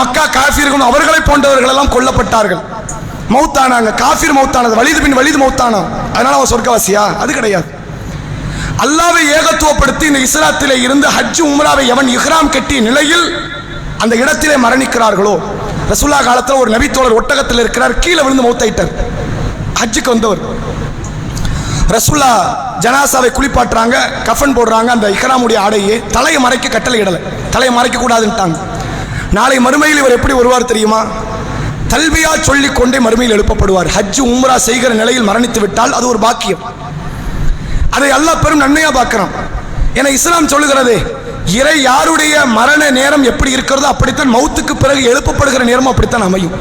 மக்கா காஃபிர்களும் அவர்களை போன்றவர்கள் எல்லாம் கொல்லப்பட்டார்கள், மௌத்தானாங்க. காஃபிர் மௌத்தானது, வலிது பின் வலிது மௌத்தானா, அதனால அவன் சொர்க்கவாசியா? அது கிடையாது. அல்லாவை ஏகத்துவப்படுத்தி இந்த இஸ்லாத்திலே இருந்து ஹஜ் உம்ராவை எவன் இஹ்ராம் கட்டிய நிலையில் அந்த இடத்திலே மரணிக்கிறார்களோ, ரசூலுல்லாஹ் காலத்தில் ஒரு நபித்தோழர் ஒட்டகத்தில் இருக்கிறார், கீழே விழுந்து மௌத்தாயிட்டார். ஹஜ்ஜுக்கு வந்தவர். ரசூலுல்லாஹ் ஜனாசாவை குளிப்பாட்டுறாங்க, கஃபன் போடுறாங்க. அந்த இஹ்ராமுடைய ஆடையே தலையை மறைக்க கட்டளை இடலை, தலையை மறைக்க கூடாதுன்ட்டாங்க. நாளை மறுமையில் இவர் எப்படி வருவார் தெரியுமா? தல்பியா சொல்லிக் கொண்டே மறுமையில் எழுப்பப்படுவார். ஹஜ் உம்ரா செய்கிற நிலையில் மரணித்து விட்டால் அது ஒரு பாக்கியம். அதை அல்லாஹ் பெரும் நன்மையா பார்க்கிறான். என இஸ்லாம் சொல்லுகிறது, இறை யாருடைய மரண நேரம் எப்படி இருக்கிறதோ அப்படித்தான் மௌத்துக்கு பிறகு எழுப்பப்படுகிற நேரமும் அப்படித்தான் அமையும்.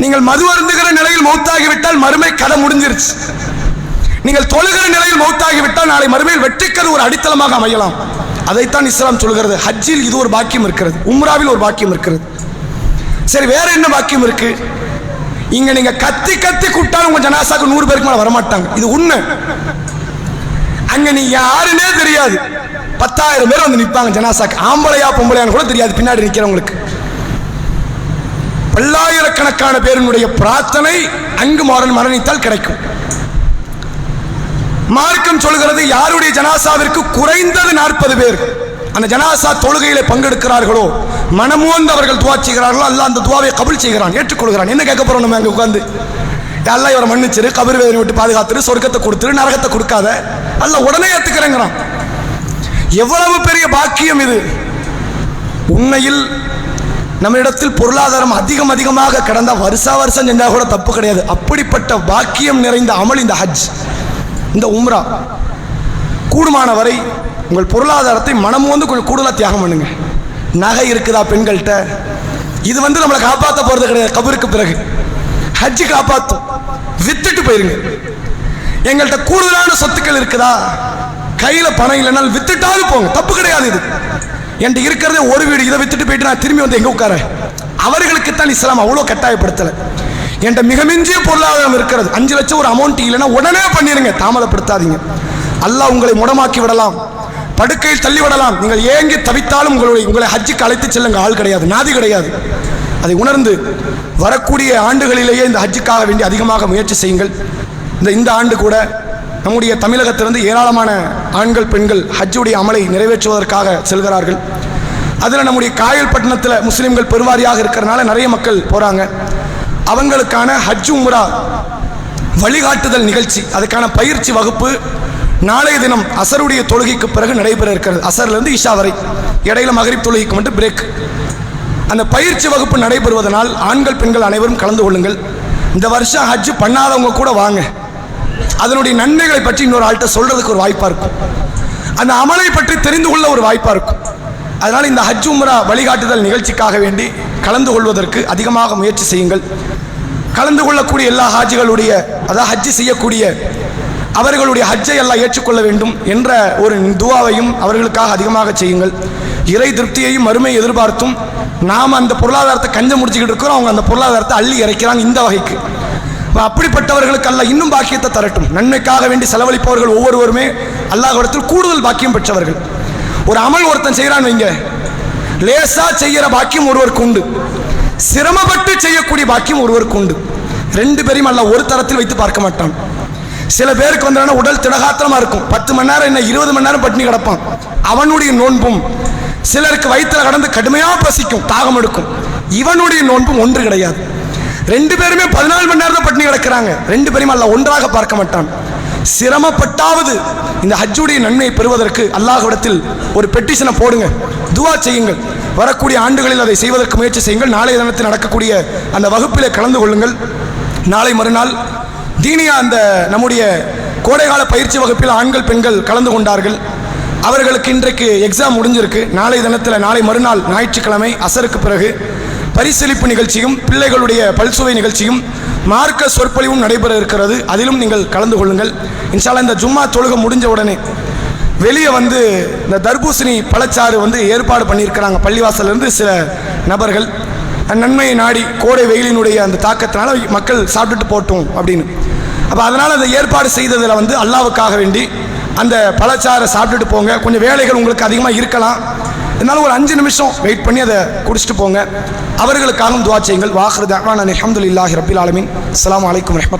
நீங்கள் மது அருந்துகிற நிலையில் மௌத்தாகிவிட்டால் மறுமை கதை முடிஞ்சிருச்சு. நீங்கள் தொழுகிற நிலையில் மௌத்தாகிவிட்டால் நாளை மறுமையில் வெற்றிக்கது ஒரு அடித்தளமாக அமையலாம். அதைத்தான் இஸ்லாம் சொல்கிறது. ஹஜ்ஜில் இது ஒரு பாக்கியம் இருக்கிறது, உம்ராவில் ஒரு பாக்கியம் இருக்கிறது. சரி, வேற என்ன பாக்கியம் இருக்கு? இங்க நீங்க கத்தி கத்தி கூப்பிட்டாலும் உங்க ஜனாசாக்கு 100 பேருக்கு மேல வரமாட்டாங்க, இது உண்மை. அங்க நீ யாருன்னே தெரியாது, 10,000 பேர் வந்து நிற்பாங்க ஜனாசாக்கு. ஆம்பளையா பொம்பளையான்னு கூட தெரியாது பின்னாடி நிற்கிறவங்களுக்கு. பல்லாயிரக்கணக்கான பேருடைய பிரார்த்தனை அங்கு மரணித்தால் கிடைக்கும். மார்க்கம் சொல்கிறது, யாருடைய ஜனாசாவிற்கு குறைந்தது 40 பேர் அந்த ஜனாசா தொழுகையில பங்கெடுக்கிறார்களோ, மனமுவந்து அவர்கள் துவா செய்கிறார்களோ, அல்லாஹ் அந்த துவாவை கபூல் செய்கிறான், ஏற்றுக்கொள்கிறான். என்ன கேட்க போறோம் நம்ம அங்க உட்கார்ந்து? அல்லாஹ் இவரை மன்னிச்சிரு, கபர் வேதனை விட்டு பாதுகாத்துரு, சொர்க்கத்தை கொடுத்துரு, நரகத்தை கொடுக்காத, அல்லாஹ் உடனே ஏத்துக்கிறேங்கிறான். எவ்வளவு பெரிய பாக்கியம் இது! உண்மையில் நம்ம இடத்தில் பொருளாதாரம் அதிகமாக கடந்தா வருஷம் செஞ்சா கூட தப்பு கிடையாது. அப்படிப்பட்ட பாக்கியம் நிறைந்த அமல் இந்த ஹஜ், இந்த உம்ரா. கூடுமான வரை உங்கள் பொருளாதாரத்தை மனம் வந்து கொஞ்சம் கூடுதலாக தியாகம் பண்ணுங்க. நகை இருக்குதா பெண்கள்கிட்ட? இது நம்மளை காப்பாற்ற போறது கிடையாது. கபருக்கு பிறகு ஹஜ்ஜு காப்பாற்றும், வித்துட்டு போயிருங்க. எங்கள்கிட்ட கூடுதலான சொத்துக்கள் இருக்குதா? கையில பணம் இல்லைனால் வித்துட்டாவது போங்க, தப்பு கிடையாது. இது என்கிட்ட இருக்கிறதே ஒரு வீடு, இதை வித்துட்டு போயிட்டு நான் திரும்பி வந்து எங்க உட்கார? அவர்களுக்குத்தான் இஸ்லாம் அவ்வளோ கட்டாயப்படுத்தலை. என்கிட்ட மிக மிஞ்சிய பொருளாதாரம் இருக்கிறது, 5 லட்சம் ஒரு அமௌண்ட் இல்லைன்னா உடனே பண்ணிருங்க, தாமதப்படுத்தாதீங்க. அல்லாஹ் உங்களை முடமாக்கி விடலாம், படுக்கையில் தள்ளி விடலாம். நீங்கள் ஏங்கி தவித்தாலும் உங்களை ஹஜ்ஜுக்கு அழைத்து செல்லுங்க ஆள் கிடையாது, நாதி கிடையாது. அதை உணர்ந்து வரக்கூடிய ஆண்டுகளிலேயே இந்த ஹஜ்ஜுக்காக வேண்டி அதிகமாக முயற்சி செய்யுங்கள். இந்த ஆண்டு கூட நம்முடைய தமிழகத்திலிருந்து ஏராளமான ஆண்கள் பெண்கள் ஹஜ்ஜுடைய அமலை நிறைவேற்றுவதற்காக செல்கிறார்கள். அதில் நம்முடைய காயல்பட்டினத்தில் முஸ்லீம்கள் பெருவாரியாக இருக்கிறனால நிறைய மக்கள் போகிறாங்க. அவங்களுக்கான ஹஜ் உம்ரா வழிகாட்டுதல் நிகழ்ச்சி, அதுக்கான பயிற்சி வகுப்பு நாளைய தினம் அசருடைய தொழுகைக்கு பிறகு நடைபெற இருக்கிறது. அசர்லேருந்து இஷா வரை, இடையில மகரிப் தொழுகைக்கு மட்டும் பிரேக். அந்த பயிற்சி வகுப்பு நடைபெறுவதனால் ஆண்கள் பெண்கள் அனைவரும் கலந்து கொள்ளுங்கள். இந்த வருஷம் ஹஜ் பண்ணாதவங்க கூட வாங்க, அதனுடைய நன்மைகளை பற்றி இன்னொரு ஆள்கிட்ட சொல்றதுக்கு ஒரு வாய்ப்பாக இருக்கும், அந்த அமலை பற்றி தெரிந்து கொள்ள ஒரு வாய்ப்பாக இருக்கும். அதனால் இந்த ஹஜ் உம்ரா வழிகாட்டுதல் நிகழ்ச்சிக்காக வேண்டி கலந்து கொள்வதற்கு அதிகமாக முயற்சி செய்யுங்கள். கலந்து கொள்ளக்கூடிய எல்லா ஹாஜிகளுடைய, அதாவது ஹஜ்ஜி செய்யக்கூடிய அவர்களுடைய ஹஜ்ஜை எல்லாம் ஏற்றுக்கொள்ள வேண்டும் என்ற ஒரு துவாவையும் அவர்களுக்காக அதிகமாக செய்யுங்கள். இறை திருப்தியையும் மறுமை எதிர்பார்த்தும் நாம் அந்த பொருளாதாரத்தை கஞ்சம் முடிச்சுக்கிட்டு இருக்கிறோம், அவங்க அந்த பொருளாதாரத்தை அள்ளி இறைக்கிறாங்க இந்த வகைக்கு. அப்படிப்பட்டவர்களுக்கு அல்லாஹ் இன்னும் பாக்கியத்தை தரட்டும். நன்மைக்காக வேண்டி செலவழிப்பவர்கள் ஒவ்வொருவருமே அல்லாஹ்விடத்தில் கூடுதல் பாக்கியம் பெற்றவர்கள். ஒரு அமல் ஒருத்தன் செய்கிறான் வைங்க, லேசா செய்கிற பாக்கியம் ஒருவருக்கு உண்டு, சிரமப்பட்டு செய்யக்கூடிய பாக்கியம் ஒருவருக்கு உண்டு. 2 பேரையும் அல்லாஹ் ஒரு தரத்தில் வைத்து பார்க்க மாட்டான். சில பேருக்கு வந்தான உடல் திடகாத்திரமா இருக்கும், 10 மணி நேரம் என்ன 20 மணி நேரம் பட்டினி கிடப்பான், அவனுடைய நோன்பும். சிலருக்கு வயிற்றுல கடந்து கடுமையா பசிக்கும், தாகம் எடுக்கும், இவனுடைய நோன்பும் ஒன்று கிடையாது. 2 பேருமே 14 மணி நேரம் பட்டினி கிடக்கிறாங்க, 2 பேரையும் அல்லாஹ் ஒன்றாக பார்க்க மாட்டான். சிரமப்பட்டாவது இந்த ஹஜ்ஜுடைய நன்மையை பெறுவதற்கு அல்லாஹ்விடத்தில் ஒரு பெட்டிஷனை போடுங்க, துவா செய்யுங்கள். வரக்கூடிய ஆண்டுகளில் அதை செய்வதற்கு முயற்சி செய்யுங்கள். நாளைய தினத்தில் நடக்கக்கூடிய அந்த வகுப்பிலே கலந்து கொள்ளுங்கள். நாளை மறுநாள் தீனியா அந்த நம்முடைய கோடைகால பயிற்சி வகுப்பில் ஆண்கள் பெண்கள் கலந்து கொண்டார்கள். அவர்களுக்கு இன்றைக்கு எக்ஸாம் முடிஞ்சிருக்கு. நாளை தினத்தில் நாளை மறுநாள் ஞாயிற்றுக்கிழமை அசருக்கு பிறகு பரிசளிப்பு நிகழ்ச்சியும் பிள்ளைகளுடைய பல்சுவை நிகழ்ச்சியும் மார்க்க சொற்பொழிவும் நடைபெற இருக்கிறது. அதிலும் நீங்கள் கலந்து கொள்ளுங்கள். இன்ஷா அல்லாஹ் இந்த ஜும்மா தொழுகை முடிஞ்ச உடனே வெளியே வந்து இந்த தர்பூசணி பழச்சாறு வந்து ஏற்பாடு பண்ணியிருக்கிறாங்க பள்ளிவாசலிருந்து சில நபர்கள். நன்மையை நாடி கோடை வெயிலினுடைய அந்த தாக்கத்தினால மக்கள் சாப்பிட்டுட்டு போட்டோம் அப்படின்னு. அப்போ அதனால் அந்த ஏற்பாடு செய்ததில் வந்து அல்லாவுக்காக வேண்டி அந்த பழச்சாறை சாப்பிட்டுட்டு போங்க. கொஞ்சம் வேலைகள் உங்களுக்கு அதிகமாக இருக்கலாம், இருந்தாலும் ஒரு 5 நிமிஷம் வெயிட் பண்ணி அதை குடிச்சிட்டு போங்க. அவர்களுக்காகவும் துஆ செய்யுங்கள். வாஹிரு தஅவானா அல்ஹம்துலில்லாஹி ரப்பில் ஆலமீன். அஸ்ஸலாமு அலைக்கும் வரஹ்மத்துல்லாஹி.